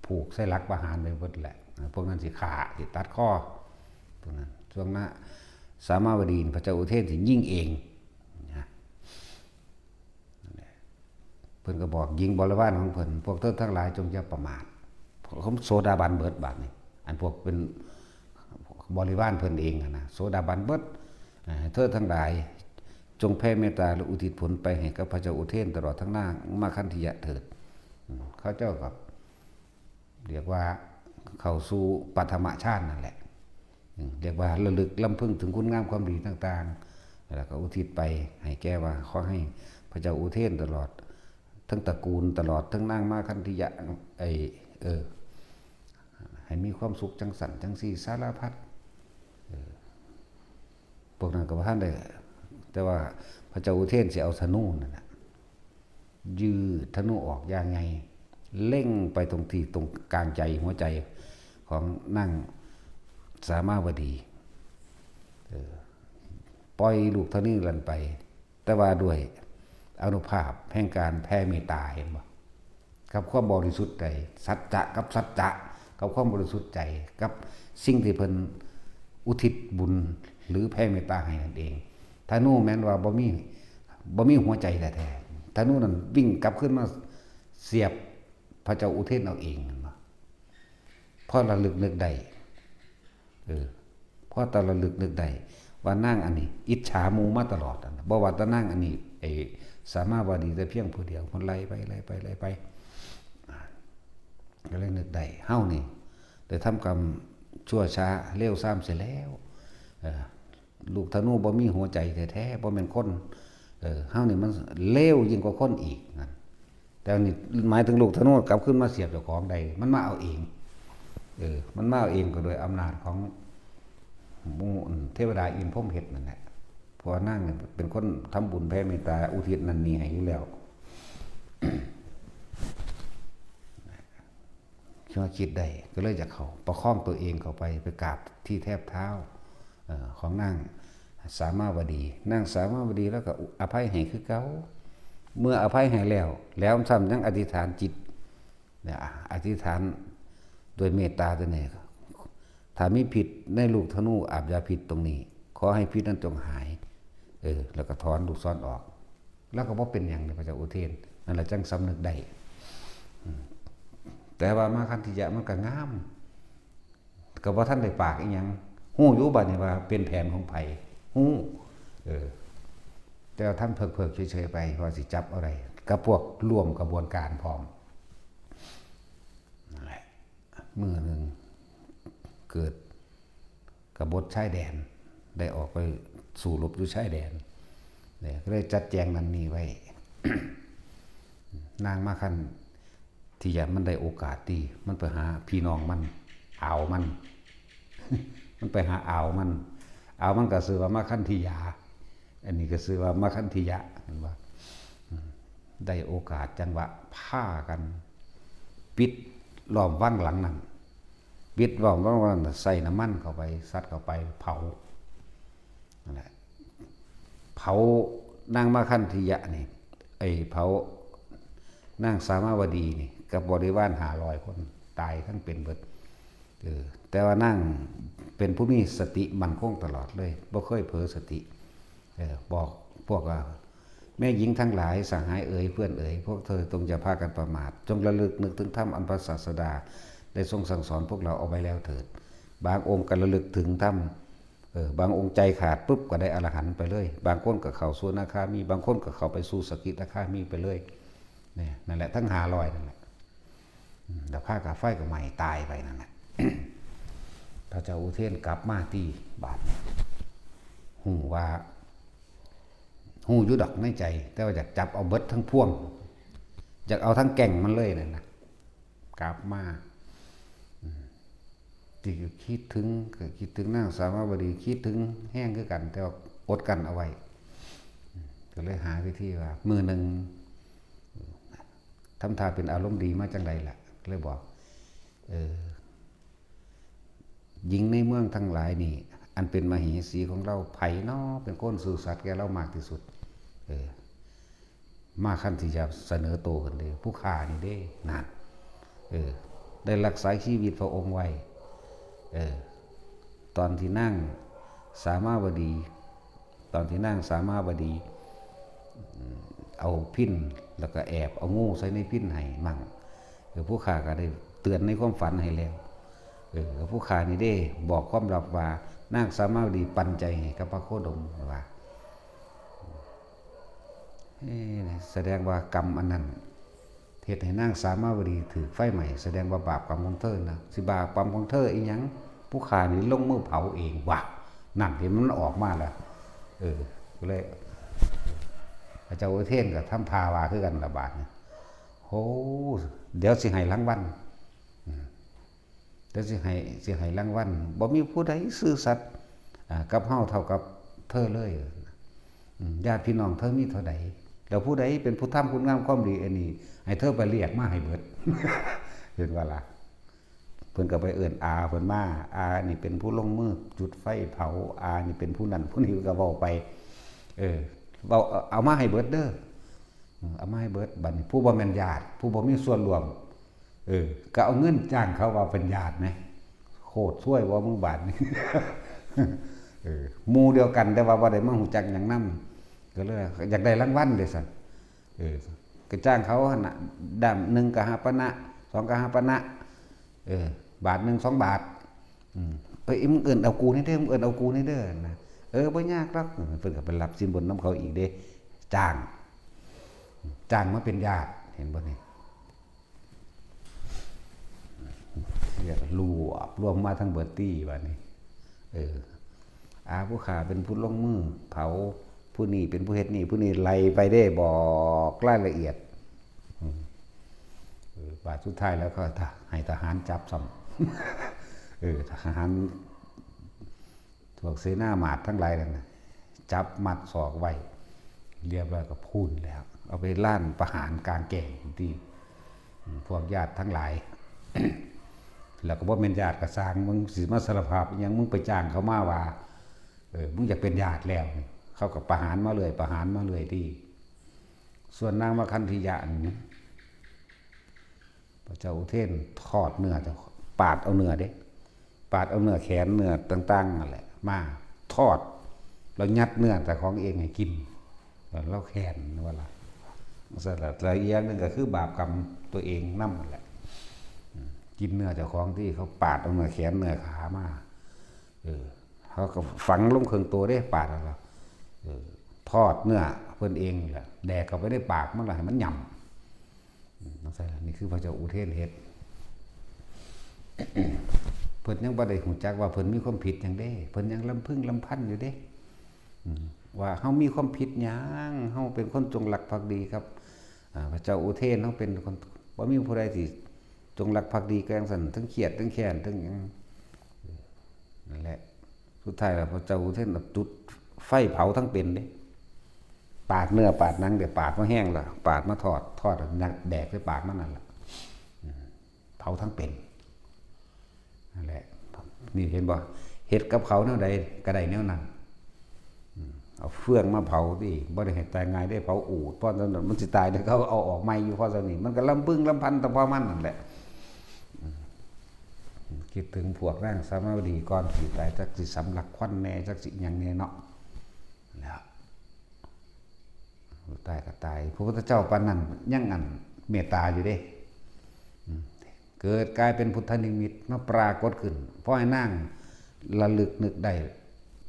ผูกใส่หลักประหารไปหมดแหละพวกนั้นสิฆ่าสิตัดคอพวกนั้นช่วงนั้นสามาวดีพระเจ้าอุเทนสิยิงเองเพิ่นก็บอกยิงบริวารของเพิ่นพวกเธอทั้งหลายจงอย่าประมาทเขาโซดาบันเบิดบาดนี่อันพวกเป็นบริวารเพิ่นเองนะโสดาบันเบิดเธอทั้งหลายจงแผ่เมตตาและอุทิศผลไปให้กับพระเจ้าอุเทนตลอดทั้งหน้ามาคันธิยะเถิดเขาเจ้ากับเรียกว่าเข้าสู่ปัทมชาตินั่นแหละเรียกว่าระลึกลำพึงถึงคุณงามความดีต่างๆแล้วก็อุทิศไปให้แก่ว่าขอให้พระเจ้าอุเทนตลอดทั้งตระกูลตลอดทั้งนางมาคันธิยะให้มีความสุขจังสันจังสีสารพัดพวกนั้นก็ว่าท่านได้แต่ว่าพระเจ้าอุเทนสิเอาธนูนั่นน่ะยืดธนูออกอย่างไงเล่งไปตรงที่ตรงกลางใจหัวใจของนั่งสามาวดีปล่อยลูกธนูลันไปแต่ว่าด้วยอานุภาพแห่งการแผ่เมตตาเห็นบ่กับความบริสุทธิ์ใจสัจจะกับสัจจะกับความบริสุทธิ์ใจกับสิ่งที่เพิ่นอุทิศบุญหรือแผ่เมตตาให้นั่นเองธนูแม้นว่าบ่มีหัวใจแท้ๆธนูนั้นวิ่งกลับขึ้นมาเสียบพระเจ้าอุเทนเอาเองเพราะระลึกนึกได้เพราะตอนระลึกนึกได้ว่านั่งอันนี้อิจฉาหมู่มาตลอดบ่ว่าแต่นั่งอันนี้สามารถว่าดีแต่เพียงผู้เดียวมันไล่ไปก็เลยนึกได้เฮานี่ได้ทำกรรมชั่วช้าเลวทรามเสร็จแล้วลูกธนูบ่มีหัวใจแท้ๆบ่แม่นคนเฮานี่มันเลวยิ่งกว่าคนอีกแต่นี่หมายถึงลูกธนูกลับขึ้นมาเสียบเจ้าของใดมันมาเอาเองมันมาเอาเองก็โดยอำนาจของเทวดาอินทร์พรหมเฮ็ดนั่นแหละเพราะนั่งเป็นคนทำบุญแผ่เมตตาอุทิศนั่นนี่ให้อยู่แล้วคิดได้ก็เลยจะเขาประคองตัวเองเข้าไปกราบที่แทบเท้าของนางสามาวดีนางสามาวดีแล้วก็อภัยให้คือเก่าเมื่ออภัยให้แล้วซ้ำยังอธิษฐานจิตอธิษฐานโดยเมตตาตัวนี้ถ้ามีผิดในลูกธนูอาบยาพิษตรงนี้ ขอให้พิษนั้นจงหายแล้วก็ถอนลูกศรออกแล้วก็บ่เป็นหยังเลยพระเจ้าอุเทนนั่นแหละจังสำนึกได้แต่ว่ามาคันธิยะมันก็งามก็บ่ทันได้ปากอีหยังฮู้อยู่บัดนี้ว่าเป็นแผนของไผฮู้แต่ท่านเพิกๆเฉยๆไปว่าสิจับอะไรกับพวกร่วมกระบวนการพร้อมนั่นแหละมื้อนึงเกิดกบฏชายแดนได้ออกไปสู่รบอยู่ชายแดนเนี่ยก็เลยจัดแจงนั้นนี้ไว้ นางมาคันที่ยะมันได้โอกาสดีมันไปหาพี่น้องมันอ่าวมัน มันไปหาอ่าวมันก็ชื่อว่ามาคันธิยาอันนี้ก็ชื่อว่ามาคันธิยะเห็นบ่ได้โอกาสจังหวะผ้ากันปิดล้อมวังหลังนั้นปิดล้อมวังนั้นใส่น้ำมันเข้าไปซัดเข้าไปเผานั่นแหละเผานางมาคันธิยะนี่เผานางสามาวดีนี่กับบริวาร500 คนตายทั้งเป็นเบิดแต่ว่านางเป็นผู้มีสติมั่นคงตลอดเลยบ่เคยเผลอสติบอกพวกว่าแม่หญิงทั้งหลายสหายเอ๋ยเพื่อนเอ๋ยพวกเธอจงอย่าพากันประมาทจงระลึกนึกถึงธรรมอันพระศาสดาได้ทรงสั่งสอนพวกเราเอาไว้แล้วเถิดบางองค์ก็ระลึกถึงธรรมบางองค์ใจขาดปุ๊บก็ได้อรหันต์ไปเลยบางคนก็เข้าสู่อนาคามีบางคนก็เข้าไปสู่สกิทาคามีไปเลยนี่นั่นแหละทั้ง500นั่นแหละแต่ผ้ากับไฟกับใหม่ตายไปนั่นแหละ พระเจ้าอุเทนกลับมาที่บาทหูว่าหูยุดอกในใจแต่ว่าอยากจับเอาเบิดทั้งพ่วงอยากเอาทั้งแก่งมันเลยนั่นนะกลับมาที่คิดถึงนางสามาวดีคิดถึงแห้งคือกันแต่ว่าอดกันเอาไว้ก็เลยหาวิธีว่ามือหนึ่งทำท่าเป็นอารมณ์ดีมาจังไรล่ะเลยบอกหญิงในเมืองทั้งหลายนี่อันเป็นมเหสีของเราไผ่นอเป็นคนสื่อสัตย์แกเรามากที่สุดมาขั้นที่จะเสนอโตกันเลยผู้ฆ่านี่ได้นานได้รักษาชีวิตพระองค์ไว้ตอนที่นั่งสามาวดีเอาพิ้นแล้วก็แอบเอางูใส่ในพิ้นให้มั่งผู้ฆ่าก็ได้เตือนในความฝันให้แล้วผู้ฆ่านี่ได้บอกความลับว่านางสามาวดีปันใจให้กับพระโคดมว่าแสดงว่ากรรมอันนั้นเหตุให้นางสามาวดีถือไฟใหม่แสดงว่าบาปกรรมของเธอนะสิบาปกรรมของเธออีหยังผู้ฆ่านี่ลงมือเผาเองว่ะนั่นเห็นมันออกมาแล้วก็เลยพระเจ้าอุเทนกับทำพาวาคือกันระบาดโอ้เดี๋ยวสิให้รางวัลเดี๋ยวสิให้รางวัลบ่มีผู้ใดซื่อสัตย์กับเฮาเท่ากับเธอเลยญาติพี่น้องเธอมีเท่าใดแล้วผู้ใดเป็นผู้ทำคุณงามความดีอันนี้ให้เธอไปเรียกมาให้เบิด เห็นว่าล่ะเพิ่นก็ไปเอิ้นอาเพิ่นมาอานี่เป็นผู้ลงมือจุดไฟเผาอานี่เป็นผู้นั้นผู้นี้ก็เว้าไปเว้าเอามาให้เบิดเด้อเอามาให้เบิดบัดนี้ผู้บ่แม่นญาติผู้บ่มีส่วนร่วมก็เอาเงินจ้างเขาว่าเป็นญาตินะโคตรช่วยว่ามึงบาดนี่ หมู่เดียวกันแต่ว่าบ่ได้มาฮู้จักหยังนำก็เลยอยากได้รางวัลเด้ซั่นก็จ้างเขาหั่นน่ะดํ1ก็5ปะนะ2ก็5ปะนะบาท1 2 บาทมึงเอิ้นเอากูนี่เด้อมึงเอิ้นเอากูนี่เด้อนะบ่ยากหรอกเพิ่นก็ไปรับสินบนนำเขาอีกเด้จ้างมาเป็นญาติเห็นบ่นี่เรียกรวมมาทั้งเบิดตี้บัดนี้ผู้ฆ่าเป็นผู้ลงมือเผาผู้นี้เป็นผู้เฮ็ดนี่ผู้นี้ไล่ไปได้บอกรายละเอียดบาดสุดท้ายแล้วก็ให้ทหารจับซ้ำทหารพวกเสนาหมาดทั้งหลายนั่นน่ะจับมัดศอกไว้เรียบร้อยก็พูนแล้วเอาไปล่านประหารกลางแก่งที่พวกญาติทั้งหลาย แล้วก็บ่แม่นญาติก็สร้างมึงสิมาสารภาพอิหยังมึงไปจ้างเขามาว่ามึงอยากเป็นญาติแล้วเขาก็ประหารมาเลยที่ส่วนนางมคันธิยะนี่พระเจ้าอุเทนทอดเนื้อจะปาดเอาเนื้อเด้ปาดเอาเนื้อแขนเนื้อต่างๆนั่นแหละมาทอด เรายัดเนื้อแต่ของเองให้กินเราแค้นว่าล่ะสลัดละเอียดนึงก็คือบาปกรรมตัวเองนำแหละกินเนื้อเจ้าของที่เขาปาดเอาเนื้อแขนเนื้อขามาเขาก็ฝังลงเครื่องตัวได้ปาดเอาทอดเนื้อเพิ่นเองแหละแดกเข้าไปได้ปากมันละให้มันหย่ำนั่นใช่นี่คือพระเจ้าอุเทนเฮ็ดเพิ่นยังบ่ได้หูจักว่าเพิ่นมีความผิดอย่างเด้เพิ่นยังลำพึงลำพันอยู่เด้ว่าเฮามีความผิดหยังเฮาเป็นคนจงรักภักดีครับพระเจ้าอุเทนเฮาเป็นคนบ่มีผู้ใดที่จงรักภักดีก็จังซั่นทั้งเครียดทั้งแค้นทั้งหยังนั่นแหละสุดท้ายแล้วพระเจ้าอุเทนจุดไฟเผาทั้งเป็นเด้ปาดเนื้อปาดหนังเดี๋ยวปาดมาแห้งละปาดมาทอดแดกใส่ปากมันนั่นแหละเผาทั้งเป็นนั่นแหละนี่เห็นบ่เฮ็ดกับเขาแนวใดก็ได้แนวนั้นเอาเฟืองมาเผาดิบ่ได้เฮ็ดตายง่ายได้เผาอูดเพราะนั้นมันสิตายเดี๋ยวเขาเอาออกใหม่อยู่เพราะฉะนั้นมันก็ลำพึงลำพันแต่พอมันนั่นแหละคิดถึงพวกร่างสามาวดีก่อนสิตายจักสิสำลักควันแน่จักสิหยังแน่เนาะแล้วตายก็ตายพระพุทธเจ้าปานนั้นยังอันเมตตาอยู่เด้เกิดกลายเป็นพุทธนิมิตมาปรากฏขึ้นเพราะให้นั่งระลึกนึกได้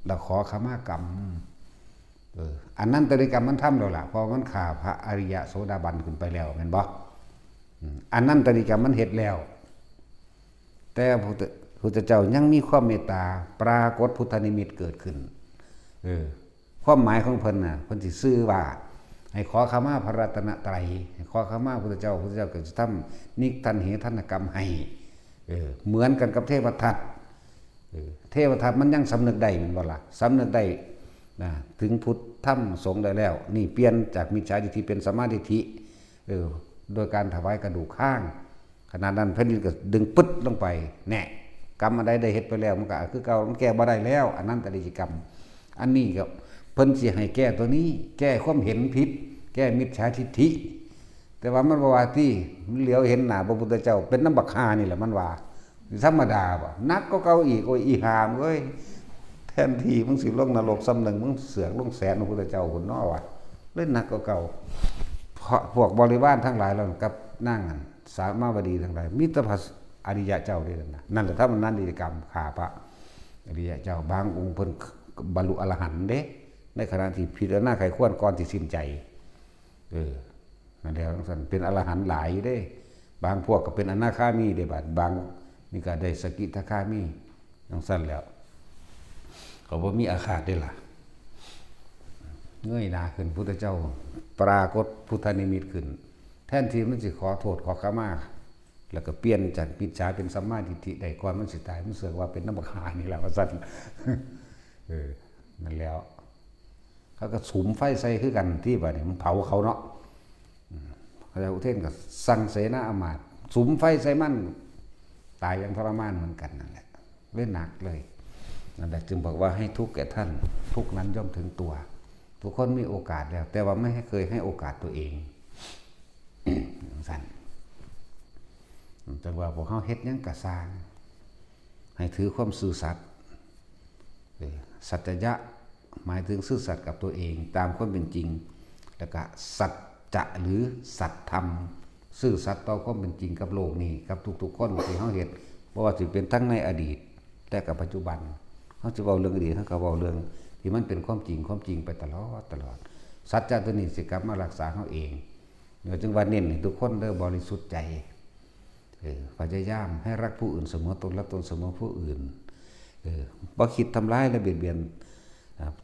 แล้วขอขมากรรมอันนั้นตริกรรมมันทำแล้วล่ะพอมันข่าพระอริยโสดาบันขึ้นไปแล้วแม่นบ่อันนั้นตริกรรมมันเฮ็ดแล้วแต่พระพุทธเจ้ายังมีความเมตตาปรากฏพุทธนิมิตเกิดขึ้นความหมายของเพิ่นน่ะเพิ่นสิซื่อว่าให้ขอขมาพระรัตนตรัยให้ขอขมาพระพุทธเจ้าก็จะทำนิกทันเหทันกรรมให้เหมือนกันกับเทวทัตเทวทัตมันยังสำนึกได้แม่นบ่ล่ะสำนึกได้นะถึงพุทธธรรมสงฆ์ได้แล้วนี่เปลี่ยนจากมิจฉาทิฏฐิเป็นสัมมาทิฏฐิโดยการถวายกระดูกข้างขณะนั้นแผ่นดินก็ดึงปึ๊ดลงไปแน่กรรมอะไรได้เฮ็ดไปแล้วมันก็คือเก่ามันแก้บ่ได้แล้วอันนั้นตริยกรรมอันนี้ก็เพิ่นสิให้แก้ตัวนี้แก้ความเห็นผิดแก้มิจฉาทิฏฐิแต่ว่ามันบ่ว่าที่มันเหลียวเห็นหน้าพระพุทธเจ้าเป็นน้ำบักฮานี่แหละมันว่าธรรมดาบ่นักก็เก่าอีกโอ้ยอีหามเอ้ยแทนที่มึงสิลงนรกซ้ำหนึ่งมึงเสือกลงแสนพระพุทธเจ้าพุ่นเนาะว่ะเล่นนักก็เก่าพวกบริวารทั้งหลายแล้วกับนั่งกันสามาวดีทั้งหลายมิตรพระอริยะเจ้าด้วยนะนั่นแหละถ้ามันนั่นกิจกรรมข่าพระอริยะเจ้าบางองค์เพิ่นบรรลุอรหันต์เด้ในขณะที่พิจารณาไขควรก่อนที่สิ้นใจนั่นแล้วทั้งนั้นเป็นอรหันต์หลายเด้บางพวกก็เป็นอนาคามีได้บัดบางนี่ก็ได้สกิทาคามีทั้งสั้นแล้วเขาบ่มีอาฆาตได้ล่ะเงยหน้าขึ้นพุทธเจ้าปรากฏพุทธนิมิตขึ้นแทนที่มันสิขอโทษขอขมาแล้วก็เปลี่ยนจากมิจฉาเป็นสัมมาทิฏฐิได้ก่อนมันสิตายมันเสือกว่าเป็นน้ำบักหานี่แหละว่าซั่นนั่นแล้วเขาก็สุมไฟใส่คือกันที่บัดนี้มันเผาเขาเนาะพระเจ้าอุเทนก็สั่งเสนาอมาตย์สุมไฟใส่มันตายอย่างทรมานเหมือนกันนั่นแหละเล่นหนักเลยนั่นแหละจึงบอกว่าให้ทุกข์แก่ท่านทุกข์นั้นย่อมถึงตัวทุกคนมีโอกาสแล้วแต่ว่าไม่เคยให้โอกาสตัวเองสั่นจังว่าพวกเขาเฮ็ดหยังกะสร้างให้ถือความซื่อสัตย์สัจจะหมายถึงซื่อสัตย์กับตัวเองตามความเป็นจริงแล้วก็สัจจะหรือสัตธรรมซื่อสัตย์ต่อความเป็นจริงกับโลกนี้กับทุกๆคนที่เขาเฮ็ดบ่ว่าสิเป็นทั้งในอดีตและกับปัจจุบันเขาจะเว้าเรื่องอดีตเขาก็เว้าเรื่องที่มันเป็นความจริงไปตลอดสัจจะตัวนี้สิกลับมารักษาเขาเองเนื่องจึงว่าเน้นให้ทุกคนเด้อบริสุทธิ์ใจพยายามให้รักผู้อื่นเสมอตนรักตนเสมอผู้อื่นบ่คิดทำร้ายและเบียดเบียน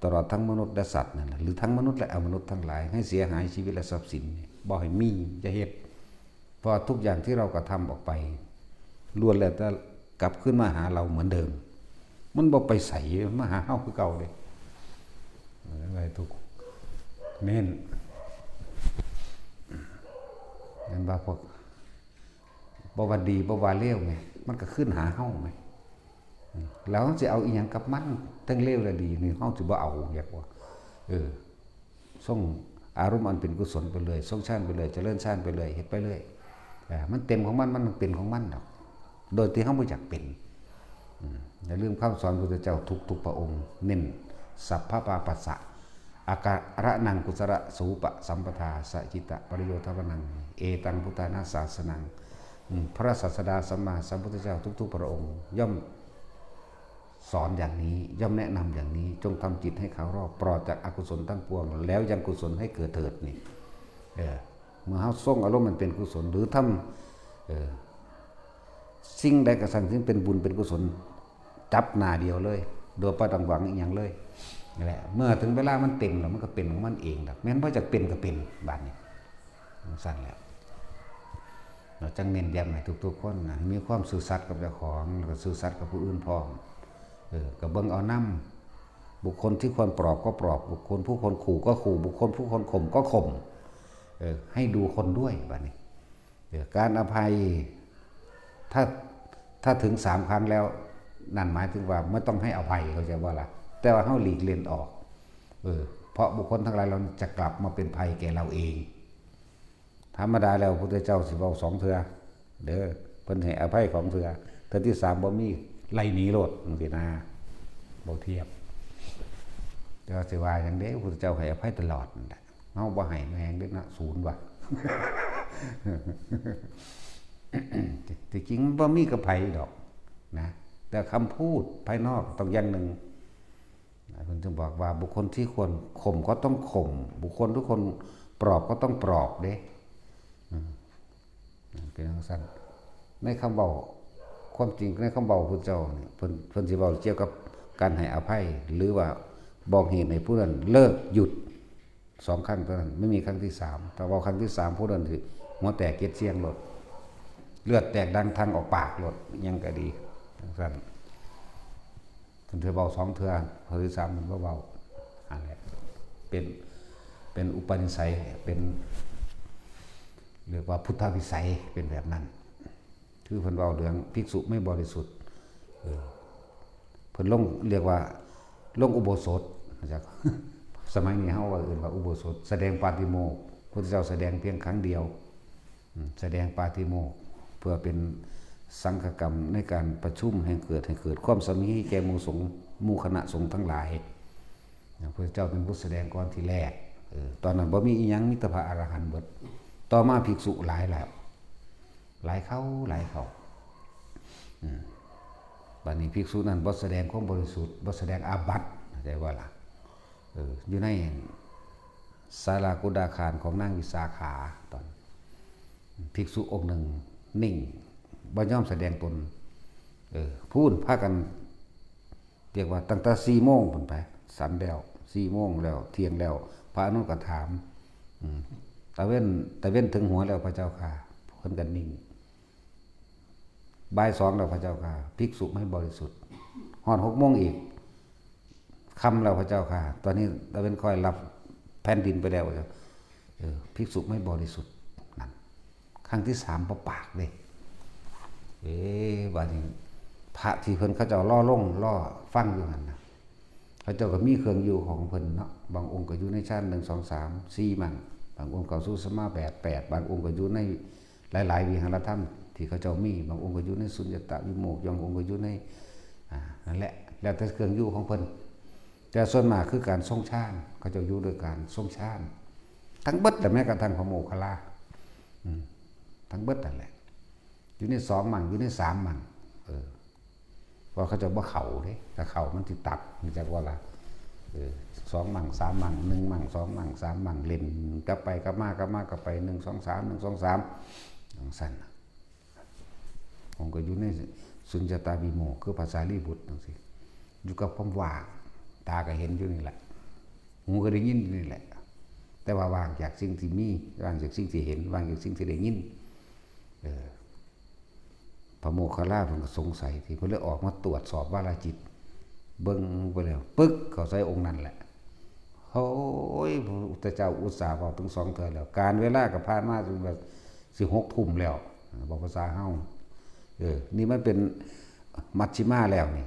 ตลอดทั้งมนุษย์และสัตว์นั่นแหละหรือทั้งมนุษย์และอมนุษย์ทั้งหลายให้เสียหายชีวิตและทรัพย์สินบ่ให้มีจะเฮ็ดเพราะทุกอย่างที่เรากระทำออกไปล้วนแล้วแต่กลับขึ้นมาหาเราเหมือนเดิมมันบ่ไปใส่มาหาเฮาคือเก่าเลยอะไรทุกเน้นนั่นว่าพวกบ่ว่าดีบ่ว่าเลวไงมันก็ขึ้นหาเฮาไงแล้วจะเอาอีหยังกับมันทั้งเลวและดีนี่เฮาสิบ่เอาอยากว่าส่งอารมณ์อันเป็นกุศลไปเลยส่งฌานไปเลยเจริญฌานไปเลยเฮ็ดไปเลยมันเต็มของมันเป็นของมันดอกโดยที่เฮาบ่อยากเป็นอย่าลืมคำสอนพระพุทธเจ้าทุกพระองค์เน้น สัพพปาปัสสะอาการะนังกุศลสูปะสัมปทาสัจิตะปริโยทวนังเอตังพุทธานาศาสนังพระศาสดาสัมมาสัมพุทธเจ้าทุกๆพระองค์ย่อมสอนอย่างนี้ย่อมแนะนำอย่างนี้จงทำจิตให้เขารอบปลอดจากอกุศลทั้งปวงแล้วยังกุศลให้เกิดเถิดนี่เมื่อเฮาส่งอารมณ์มันเป็นกุศลหรือทำสิ่งใดก็สั่งที่เป็นบุญเป็นกุศลจับหน้าเดียวเลยโดยประดังหวังอีกอย่างเลยนี่แหละเมื่อถึงเวลามันเต็มแล้วมันก็เป็นของมันเองแม้นว่าจะเป็นก็เป็นบาดนี้สั่นแล้วเราจังเน้นย้ำให้ทุกๆคนนะมีความซื่อสัตย์กับเจ้าของแล้วก็ซื่อสัตย์กับผู้อื่นพร้อมก็เบิ่งเอานำบุคคลที่ควรปลอบก็ปลอบบุคคลผู้คนขู่ก็ขู่บุคคลผู้คนข่มก็ข่มให้ดูคนด้วยบาดนี้การอภัยถ้าถึง3 ครั้งแล้วนั่นหมายถึงว่าไม่ต้องให้อภัยเขาจะว่าล่ะแต่ว่าเฮาหลีกเลี่ยงออกเพราะบุคคลทั้งหลายเราจะกลับมาเป็นภัยแก่เราเองธรรมดาแล้วพระพุทธเจ้าสิเว้า2 เทื่อเด้อเพิ่นให้อภัย2 เทื่อเทื่อที่3บ่มีไล่หนีโลดจังซี่นะบ่เทียบแต่ว่าสิว่าจังได๋พระพุทธเจ้าให้อภัยตลอดนั่นแหละเฮาบ่ให้แม่งเด้อนะศูนย์ว่ะ ที่จริงบ่มีกับไผดอกนะแต่คำพูดภายนอกต้องอย่างหนึ่งผมจึงบอกว่าบุคคลที่ควรข่มก็ต้องข่มบุคคลทุกคนปลอบก็ต้องปลอบเด้เป็นอย่างสั้นในคำเบาความจริงในคำเบาพระเจ้าเนี่ยเพิ่นสิเบาเกี่ยวกับการให้อภัยหรือว่าบอกเหตุในผู้นั้นเลิกหยุด2 ครั้งเท่านั้นไม่มีครั้งที่3แต่ว่าครั้งที่3ผู้นั้นสิหัวแตกเกล็ดเสียงหลดเลือดแตกดังทางออกปากหลดยังก็ดีสั้นเธอเบา2 เทื่อเทื่อที่3มันเบาอะไรเป็นอุปนิสัยเป็นเรียกว่าพุทธวิสัยเป็นแบบนั้นคือเพิ่นเว้าเรื่องภิกษุไม่บริสุทธิ์เพิ่นลงเรียกว่าลงอุโบสถจากสมัยนี้เฮาว่าอื่นว่าอุโบสถแสดงปาฏิโมกข์พระพุทธเจ้าแสดงเพียงครั้งเดียวแสดงปาฏิโมกข์เพื่อเป็นสังฆกรรมในการประชุมให้เกิดความสามัคคีแก่หมู่สงฆ์หมู่คณะสงฆ์ทั้งหลายพระพุทธเจ้าเป็นผู้แสดงก่อนที่แรกตอนนั้นบ่มีอีหยังมีแต่พระอรหันต์เบิดต่อมาภิกษุหลายแล้วหลายเขาบัดนี้ภิกษุนั้นบ่แสดงความบริสุทธิ์บ่แสดงอาบัติได้ว่าล่ะอยู่ในศาลากุฎาคารของนางวิสาขาตอนภิกษุองค์หนึ่งนิ่งบ่ยอมแสดงตนพูดพากันเรียกว่าตั้งแต่4 โมงพุ่นไปสันแล้ว4 โมงแล้วเที่ยงแล้วพระอนุก็ถามตะเว้นถึงหัวแล้วพระเจ้าค่ะเพิ่นกันนิ่งบ่าย2แล้วพระเจ้าค่ะภิกษุไม่บริสุทธิ์ฮอด6 โมงอีกค่ำแล้วพระเจ้าค่ะตอนนี้ตะเว้นค่อยรับแผ่นดินไปแล้วภิกษุไม่บริสุทธิ์นั่นครั้งที่3บ่ปากเด้ว่านี่พระที่เพิ่นเขาเจ้าล่อฟังอยู่นั่นนะเขาเจ้าก็มีเครื่องอยู่ของเพิ่นเนาะบางองค์ก็อยู่ในชั้น1 2 3 4มั่งบางองค์ก็สู่สมา8บางองค์ก็อยู่ในหลายๆวิหารธรรมที่เขาเจ้ามีบางองค์ก็อยู่ในสุญญตวิโมกข์บางองค์ก็อยู่ในนั่นแหละแล้วแต่เครื่องอยู่ของเพิ่นแต่ส่วนมากคือการทรงฌานเขาเจ้าอยู่ด้วยการทรงฌานทั้งเบิดแต่แม้กระทั่งพระโมคคัลลาทั้งเบิดนั่นแหละอยู่ใน2 มั่งอยู่ใน3 มั่งว่าเขาจะบ่เข้าเด้ถ้าเข้ามันสิตัดมันจักว่าล่ะ2 มั่ง3 มั่ง1 มั่ง2 มั่ง3 มั่งเล่นกลับไปกลับมากลับไป1 2 3 1 2 3สั่นผมก็อยู่ในสุญญตาวิโมกข์คือภาษาลีบุตรจังซี่อยู่กับความว่างตาก็เห็นอยู่นี่แหละหูก็ได้ยินอยู่นี่แหละแต่ว่าว่างจากสิ่งที่มีว่างจากสิ่งที่เห็นว่างจากสิ่งที่ได้ยินพระโมคคัลลาเพิ่นก็สงสัยที่เพิ่นเลยออกมาตรวจสอบวาลจิตเบิ่งไปแล้วปึ๊กเข้าใส่องค์นั้นแหละโอ้ยพระพุทธเจ้าอุตส่าห์บอกถึง2 เทื่อแล้วการเวลาก็ผ่านมาจนแบบสิ6 ทุ่มแล้วบอกภาษาเฮานี่มันเป็นมัชฌิมาแล้วนี่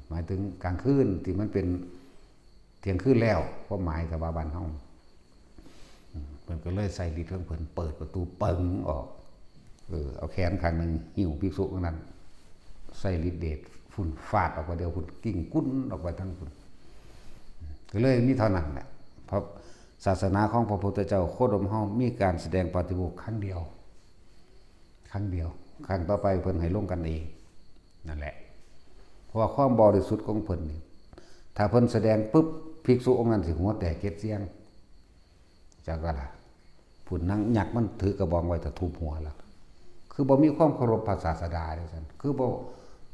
หมายถึงกลางคืนที่มันเป็นเที่ยงคืนแล้วความหมายกับว่าบ้านเฮาเพิ่นก็เลยใส่ฤทธิ์ของเพิ่นเปิดประตูเปิงออกเอาแขนข้างนึงหิ้วภิกษุคนนั้นใส่ฤทธิ์เดชฝุ่นฟาดออกไปเดียวฝุ่นกิ่งกุ้นออกไปทั้งฝุ่น ก็เลยมีเท่านั้นแหละเพราะศาสนาของพระพุทธเจ้าโคดมเฮามีการแสดงปาฏิโมกข์ครั้งเดียวครั้งต่อไปเพิ่นให้ลงกันเองนั่นแหละเพราะว่าความบริสุทธิ์ของเพิ่นนี่ถ้าเพิ่นแสดงปุ๊บภิกษุองค์นั้นสิหัวแตกเก็ดเสียงจักว่าล่ะผู้นั่งยักษ์มันถือกระบองไว้แต่ทุบหัวแล้วคือบ่มีความเคารพพระศาสดาเด้อซั่นคือบ่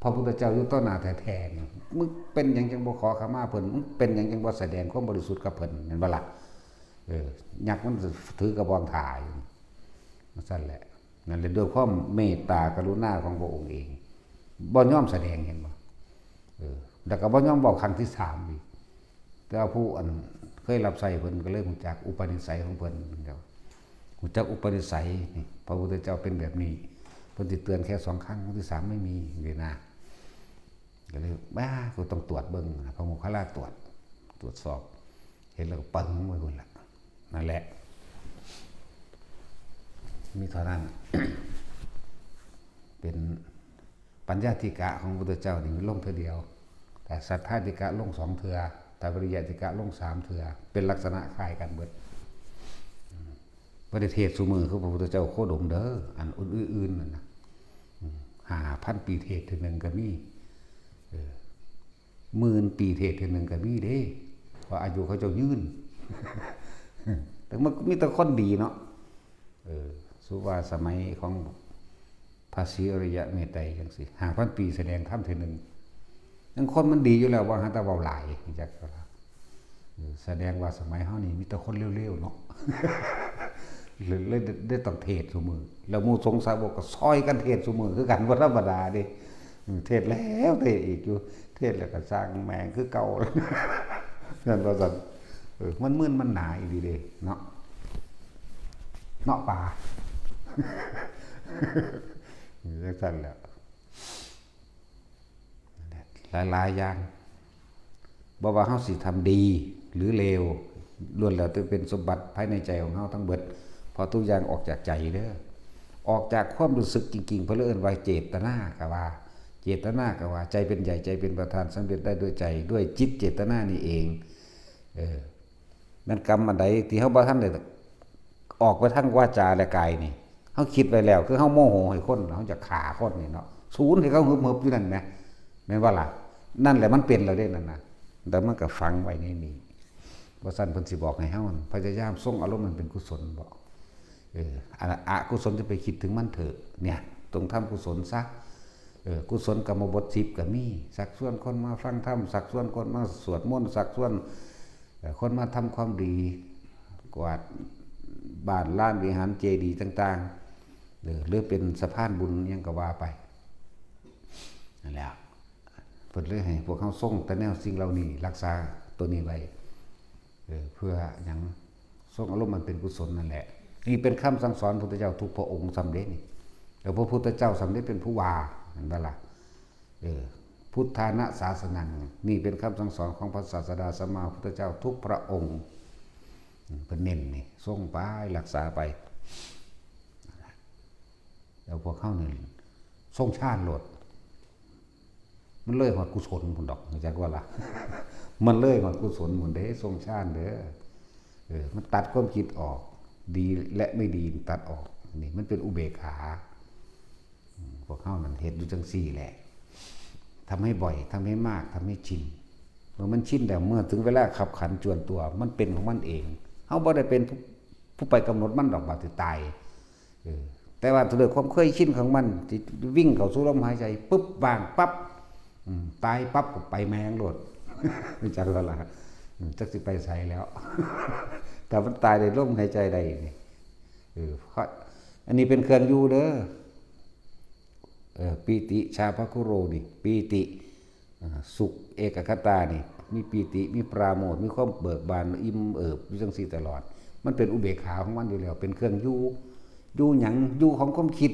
พระพุทธเจ้าอยู่ต่อหน้าแท้ๆนี่มึงเป็นหยังจังบ่ขอขมาเพิ่นมึงเป็นหยังจังบ่แสดงความบริสุทธิ์กับเพิ่นเห็นบ่ล่ะยักษ์มันถือกระบองถ่ายอยู่ซั่นแหละนั่นแหละด้วยความเมตตากรุณาของพระองค์เองบ่ยอมแสดงเห็นบ่แล้วก็บ่ยอมบอกครั้งที่3อีกแต่ว่าผู้อันเคยรับใช้เพิ่นก็เลยรู้จักอุปนิสัยของเพิ่นเดี๋ยวรู้จักอุปนิสัยนี่พระพุทธเจ้าเป็นแบบนี้เพิ่นสิเตือนแค่2ครั้งครั้งที่3ไม่มีนี่นะก็เลยบ้าก็ต้องตรวจเบิ่งพระโมคคัลลาตรวจสอบเห็นแล้วก็ปึ้งไว้พุ่นล่ะนั่นแหละมีเท่านั้น เป็นปัญญาธิกะของพระพุทธเจ้านี่มีลงเทื่อเดียวแต่สัทธาธิกะลง2เทื่อแต่ปริยัติกะลง3เทื่อเป็นลักษณะคล้ายกันเบิดประเทศสุมือคือพระพุทธเจ้าโคดมเด้ออันอื่นๆนั่นนะ5,000 ปีเทศน์นึงก็มี10,000 ปีเทศน์นึงก็มีเด้เพราะอายุเขาเจ้ายืน แต่มันมีแต่คนดีเนาะสุว่าสมัยของพระศรีอริยะเมตไตรจังซี่ 5,000 ปีแสดงธรรมเทื่อนึงยังคนมันดีอยู่แล้วว่าหาแต่เว้าหลายจักแสดงว่าสมัยเฮานี่มีแต่คนเร็วๆเนาะ เลยได้ต้องเทศน์ซุมื้อแล้วหมู่สงฆ์สาวกก็ซอยกันเทศน์ซุมื้อคือกันบ่ธรรมดาเด้เทศน์แล้วเทศน์อีกอยู่เทศน์แล้วก็สร้างแมงคือเก่า นั่นว่าซั่นมันมึนมันหนาอีหลีเด้เนาะป่า จังซั่นแหละหลายๆอย่างบ่ว่าเฮาสิทำดีหรือเลวล้วนแล้วแต่เป็นสมบัติภายในใจของเฮาทั้งเบิดเพราะทุกอย่างออกจากใจเด้อออกจากความรู้สึกจริงๆเพิ่นเอิ้นว่าเจตนาก็ว่าเจตนาก็ว่าใจเป็นใหญ่ใจเป็นประธานสำเร็จได้ด้วยใจด้วยจิตเจตนานี่เองมันกรรมอันใดที่เฮาบ่ทันได้ออกไปทางวาจาและกายนี่เฮาคิดไว้แล้วคือเฮาโมโหให้คนเฮาจะฆ่าคนนี่เนาะศูนย์ให้เขาฮึบๆอยู่นั่นแหมแม่นว่าล่ะนั่นแหละมันเป็นแล้วเด้นั่นน่ะแต่มันก็ฝังไว้ในนี้บ่ซั่นเพิ่นสิบอกให้เฮาพยายามส่งอารมณ์มันเป็นกุศลบ่อกุศลจะไปคิดถึงมันเถอะเนี่ยต้องทำกุศลซะกุศลกรรมบท10ก็มีสักส่วนคนมาฟังธรรมสักส่วนคนมาสวดมนต์สักส่วนคนมาทำความดีกวาดบ้านลานวิหารเจดีย์ต่างๆหรือเป็นสะพานบุญยังก็ว่าไปนั่นแหละเพิ่นเลยให้พวกเฮาส่งแต่แนวสิ่งเหล่านี้รักษาตัวนี้ไว้เพื่อหยังส่งอารมณ์มันเป็นกุศลนั่นแหละนี่เป็นคำสั่งสอนพระพุทธเจ้าทุกพระองค์สำเร็จนี่แล้วพระพุทธเจ้าสำเร็จเป็นผู้ว่าเห็นบ่ล่ะพุทธานะศาสนังนี่เป็นคำสั่งสอนของพระศาสดาสัมมาสัมพุทธเจ้าทุกพระองค์เพิ่นเน้นนี่ส่งไปรักษาไปแล้วพวกเขานี่ส่งชาติโลดมันเลยหอดกุศลพุ่นดอกจักว่าล่ะ มันเลยหอดกุศลพุ่นเด้ส่งชาติเด้อมันตัดความคิดออกดีและไม่ดีตัดออกนี่มันเป็นอุเบกขาพวกเขานั่นเฮ็ดอยู่จังซี่แหละทำให้บ่อยทำให้มากทำให้ชินเมื่อมันชินแล้วเมื่อถึงเวลาขับขันจวนตัวมันเป็นของมันเองเฮาบ่ได้เป็นผู้ไปกำหนดมันดอกบาดสิตายแต่ว่าด้วยความเคยชินของมันที่วิ่งเข้าสู่ลมหายใจปุ๊บวางปั๊บตายปั๊บก็ไปแมงโลดรู้จักแล้วล่ะจักสิไปไสแล้ว แต่มันตายในลมหายใจได้นี่อันนี้เป็นเครื่องอยู่เด้อปีติชาภคุโรนี่ปีติสุขเอกคตานี่มีปีติมีปราโมทย์มีความเบิกบานอิ่มเอิบอยู่จังซี่ตลอดมันเป็นอุเบกขาของมันอยู่แล้วเป็นเครื่องอยู่หยังอยู่ของความคิด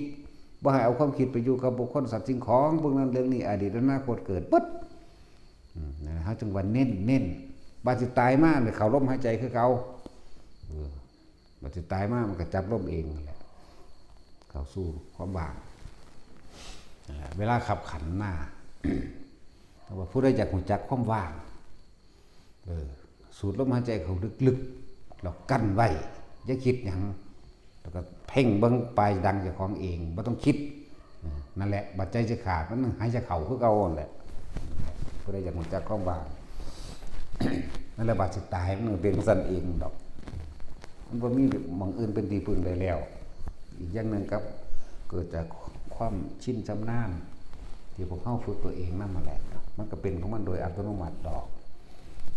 บ่ให้เอาความคิดไปอยู่กับบุคคลสัตว์สิ่งของพวกนั้นเรื่องนี้อดีตอนาคตเกิดปึ๊ดนะฮะจังหวะเน้นบาดสิตายมาเนี่ยเข้าลมหายใจคือเก่าบาดสิตายมามันก็จับลมเองแหละเข้าสู่ความว่างเวลาขับขันหน้า ว่าผู้ใดอยากรู้จักความว่าง สูดลมหายใจเข้าลึกๆแล้วกั้นไว้อย่าคิดหยังแล้วก็เพ่งเบิ่งปลายดังเจ้าของเองบ่ต้องคิดนั่นแหละบัดใจจะขาดมันหายใจเข้าคือเก่านั่นแหละผู้ใดอยากรู้จักความว่า นั่นแหละบัดสิตายมันเป็นสั่นเองดอกมันบ่มีหม่องอื่นเป็นที่พึ่งได้แล้วอีกอย่างนึงครับเกิดจากความชินชำนาญที่พวกเฮาฝึกตัวเองนำมาแหละมันก็เป็นของมันโดยอัตโนมัติดอก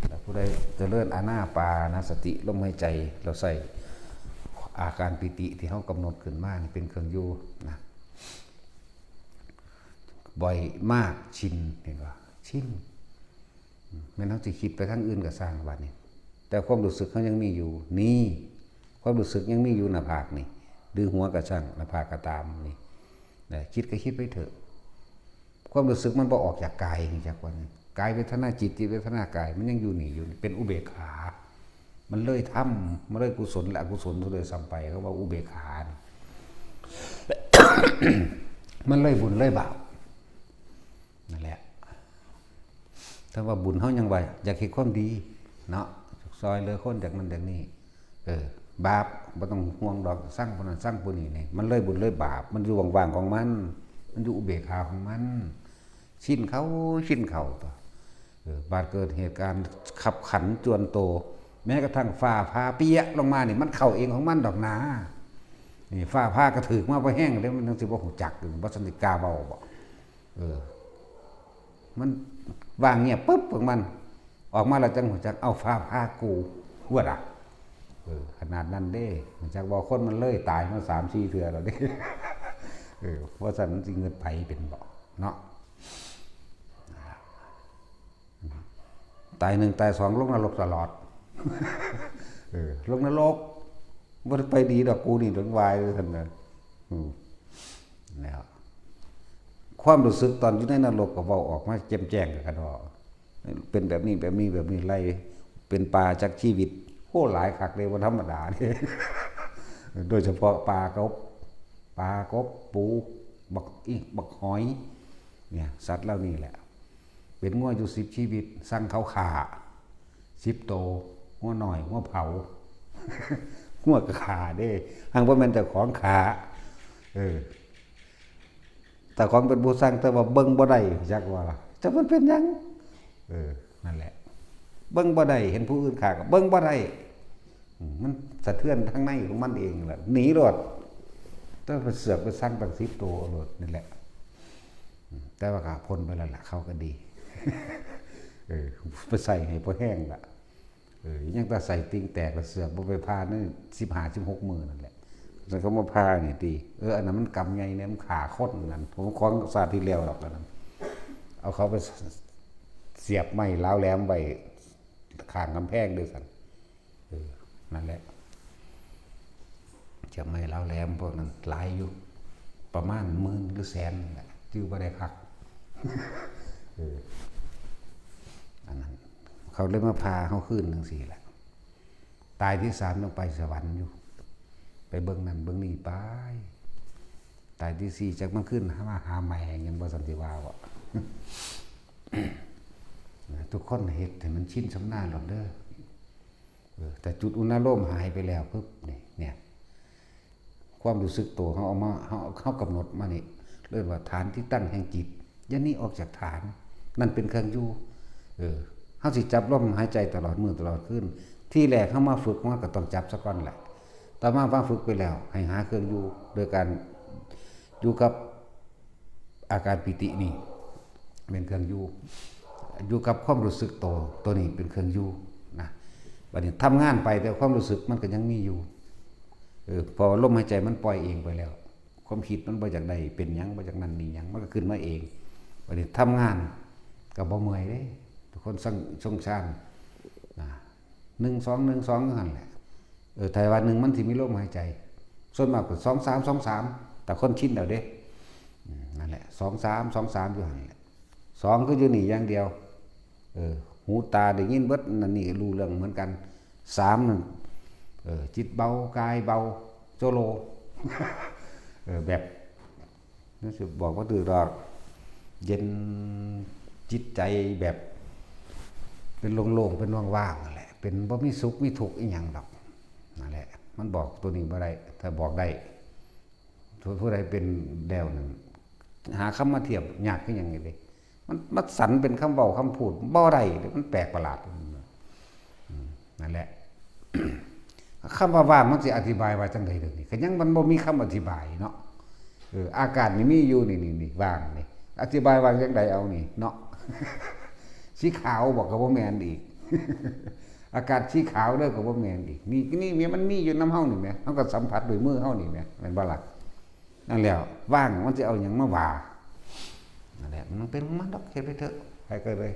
แต่ผู้ใดเจริญอานาปานสติลมหายใจเราใส่อาการปิติที่เฮากำหนดขึ้นมานี่เป็นเครื่องอยู่นะบ่อยมากชินเห็นว่าชินแม้นเฮาสิคิดไปทางอื่นก็สร้างบัดนี้แต่ความรู้สึกเขายังมีอยู่นี่ความรู้สึกยังมีอยู่หน้าผากนี่ดื้อหัวก็ช่างหน้าผากก็ตามนี่นะคิดก็คิดไปเถอะความรู้สึกมันบ่ออกจากกายนี่จากว่านี่กายเวทนาจิตเวทนากายมันยังอยู่นี่อยู่เป็นอุเบกขามันเลยทำมันเลยกุศลและอกุศลตัวเลยสัมไปเขาว่าอุเบกขา มันเลยบุญเลยบาปนั่นแหละถ้าว่าบุญเขายังว่าอยากเห็นความดีเนาะซอยเหลือคนจากนั้นจากนี้บาปไม่ต้องห่วงดอกสร้างคนนั้นสร้างคนนี้นี่มันเลยบุญเลยบาปมันอยู่ว่างๆของมันอยู่อุเบกขาของมันชินเขาต่อบาดเกิดเหตุการณ์ขับขันจวนโตแม้กระทั่งฟ้าผ่าเปียกลงมานี่มันเข้าเองของมันดอกนานี่ฟ้าผ่ากระถือมาพอแห้งแล้วมันต้องสิบ่หูจักอยู่บ่สนิทกาเบาบ่มันวางเงียบปุ๊บของมันออกมาแล้วจังหูจักเอาฟ้าผ่ากูว่าล่ะขนาดนั้นเด้จากบ่คนมันเลยตายมา 3-4 เทื่อแล้วเด้ว่าซั่นมันสิเงินไปเป็นบ่เนาะตาย1ตาย2ลงนรกตลอดลงนรกบ่ได้ไปดีดอกกูนี่ถึงวายเลยท่านน่ะแล้วความรู้สึกตอนอยู่ในนรกก็เว้าออกมาแจ่มแจ้งกันว่าเป็นแบบนี้ไล่เป็นปลาจากชีวิตโหหลายคักเลยบ่ธรรมดาเด้โดยเฉพาะปลากบปูบักหอยเนี่ยสัตว์เหล่านี้แหละเป็นงัวอยู่10ชีวิตสั่งเขาขา10โตงัวหน่อยงัวเผางัวกระขาเด้หังบ่แม่นเจ้าของขาแต่ของเป็นผู้สร้างแต่ว่าเบิ่งบ่ได้จักว่าล่ะจักมันเป็นหยังนั่นแหละเบิ่งบ่ได้เห็นผู้อื่นขาก็เบิ่งบ่ได้มันสะเทือนข้างในของมันเองแหละหนีรอดแต่ไปเสือกไปสร้างตั้ง10โตรถนั่นแหละแต่ว่าก็พ้นไปแล้วล่ะเขาก็ดีไปใส่ให้พอแห้งล่ะยังแต่ใส่ติ่งแตกแล้วเสือกบ่ไปพานี่15-16 มื้อนั่นแหละแล้วก็มาพานี่ตีอันนั้นมันกำไงเนี่ยมันขาคดนั่นผมของศาสตร์ที่แล้วหรอกนั้นเอาเขาไปเสียบไม้ล้าวแหลมไว้ข้างกำแพงด้วยกันนั่นแหละจะไม้ล้าวแหลมพวกนั้นหลายอยู่ประมาณ10,000 หรือ100,000แหละจื้อบ่ได้คักอันนั้นเขาเลยมาพาเขาขึ้นจังซี่แหละตายที่3ต้องไปสวรรค์อยู่ไปเบิ่งนั่นเบิ่งนี่ไปตายที่4จักมันขึ้นหาใหม่ยังบ่สันติว่าบ่ ทุกคนเฮ็ดให้มันชินชำนาญหรอกเด้อแต่จุดอุณโลมหายไปแล้วปึ๊บเนี่ยความรู้สึกตัวเขาเอามาเขากำหนดมานี่เรียกว่าฐานที่ตั้งแห่งจิตยันนี้ออกจากฐานนั่นเป็นเครื่องอยู่เฮาสิจับลมหายใจตลอดมื้อตลอดคืนที่แรกเฮามาฝึกมาก็ต้องจับซะก่อนแหละต่อมาฟังฝึกไปแล้วให้หาเครื่องอยู่โดยการอยู่กับอาการปิตินี่เป็นเครื่องอยู่กับความรู้สึกตัวนี้เป็นเครื่องอยู่นะบัดนี้ทำงานไปแต่ความรู้สึกมันก็ยังมีอยู่พอลมหายใจมันปล่อยเองไปแล้วความคิดมันบ่จากใดเป็นหยังบ่จากนั้นมีหยังมันก็ขึ้นมาเองบัดนี้ทำงานก็บ่เมื่อยเด้ทุกคนสงสารนะ1-2 1-2นั่นแหละไทยวันหนึ่งมันที่มีลมหายใจส่วนมากก็2-3แต่คนชินแล้วเด้นั่นแหละ2-3อยู่หั่นแหละ2ก็อยู่นี่อย่างเดียวหูตาได้ยินเบิดนั่นนี่รู้เรื่องเหมือนกัน3นั่นจิตเบากายเบาโจโล แบบนี่สิบอกว่าตื่นดอกเย็นจิตใจแบบเป็นโล่งๆเป็นว่างๆนั่นแหละเป็น เป็นบ่มีสุขมีทุกข์อีหยังดอกนั่นแหละมันบอกตัวนี้บ่ได้ถ้าบอกได้ผู้ใดเป็นแนวนั้นหาคำมาเทียบยากคือหยังนี่เด้มันสันเป็นคำเว้าคำพูดบ่ได้มันแปลกประหลาดนั่นแหละคำว่าว่างมันสิอธิบายว่าจังได๋เด้อนี่ก็ยังมันบ่มีคำอธิบายเนาะอากาศนี่มีอยู่นี่ว่างนี่อธิบายว่าจังไดเอานี่เนาะสีขาวบอกก็บ่แม่นอีกอากาศสีขาวเด้อก็บ่แม่นอีกนี่มันมีอยู่นำเฮานี่แหมเฮาก็สัมผัสด้วยมือเฮานี่แหมแม่นบ่ล่ะนั่นแล้วว่างมันสิเอาหยังมาว่านั่นแหละมันเป็นมันดอกเฮ็ดไปเถอะใครก็เลย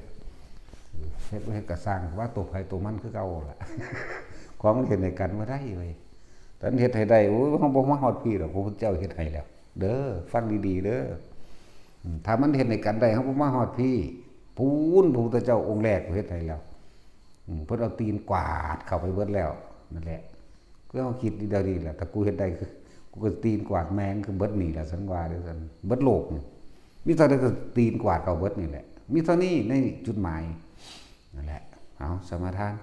เฮ็ดบ่เฮ็ดก็สร้างว่าตัวไผตัวมันคือเก่าล่ะของเฮ็ดให้กันบ่ได้เว้ยตอนเฮ็ดให้ได้โอ้ยเฮาบ่มาฮอดพี่ดอกพระพุทธเจ้าเฮ็ดให้แล้วเด้อฟังดีๆเด้อถ้ามันเฮ็ดให้กันได้เฮาบ่มาฮอดพี่ปูนพระพุทธเจ้าองค์แรกเฮ็ดให้แล้วเพิ่นเอาตีนกวาดเข้าไปเบิดแล้วนั่นแหละก็เฮาคิดดีๆแหละถ้ากูเฮ็ดได้คือกูก็ตีนกวาดแมงคือเบิดนี่ล่ะสันว่าเด้อซั่นเบิดโลกมีเท่าใดก็ตีนกวาดเข้าเบิดนี่แหละมีเท่านี้ในจุดหมายนั่นแหละเอาสมาทาน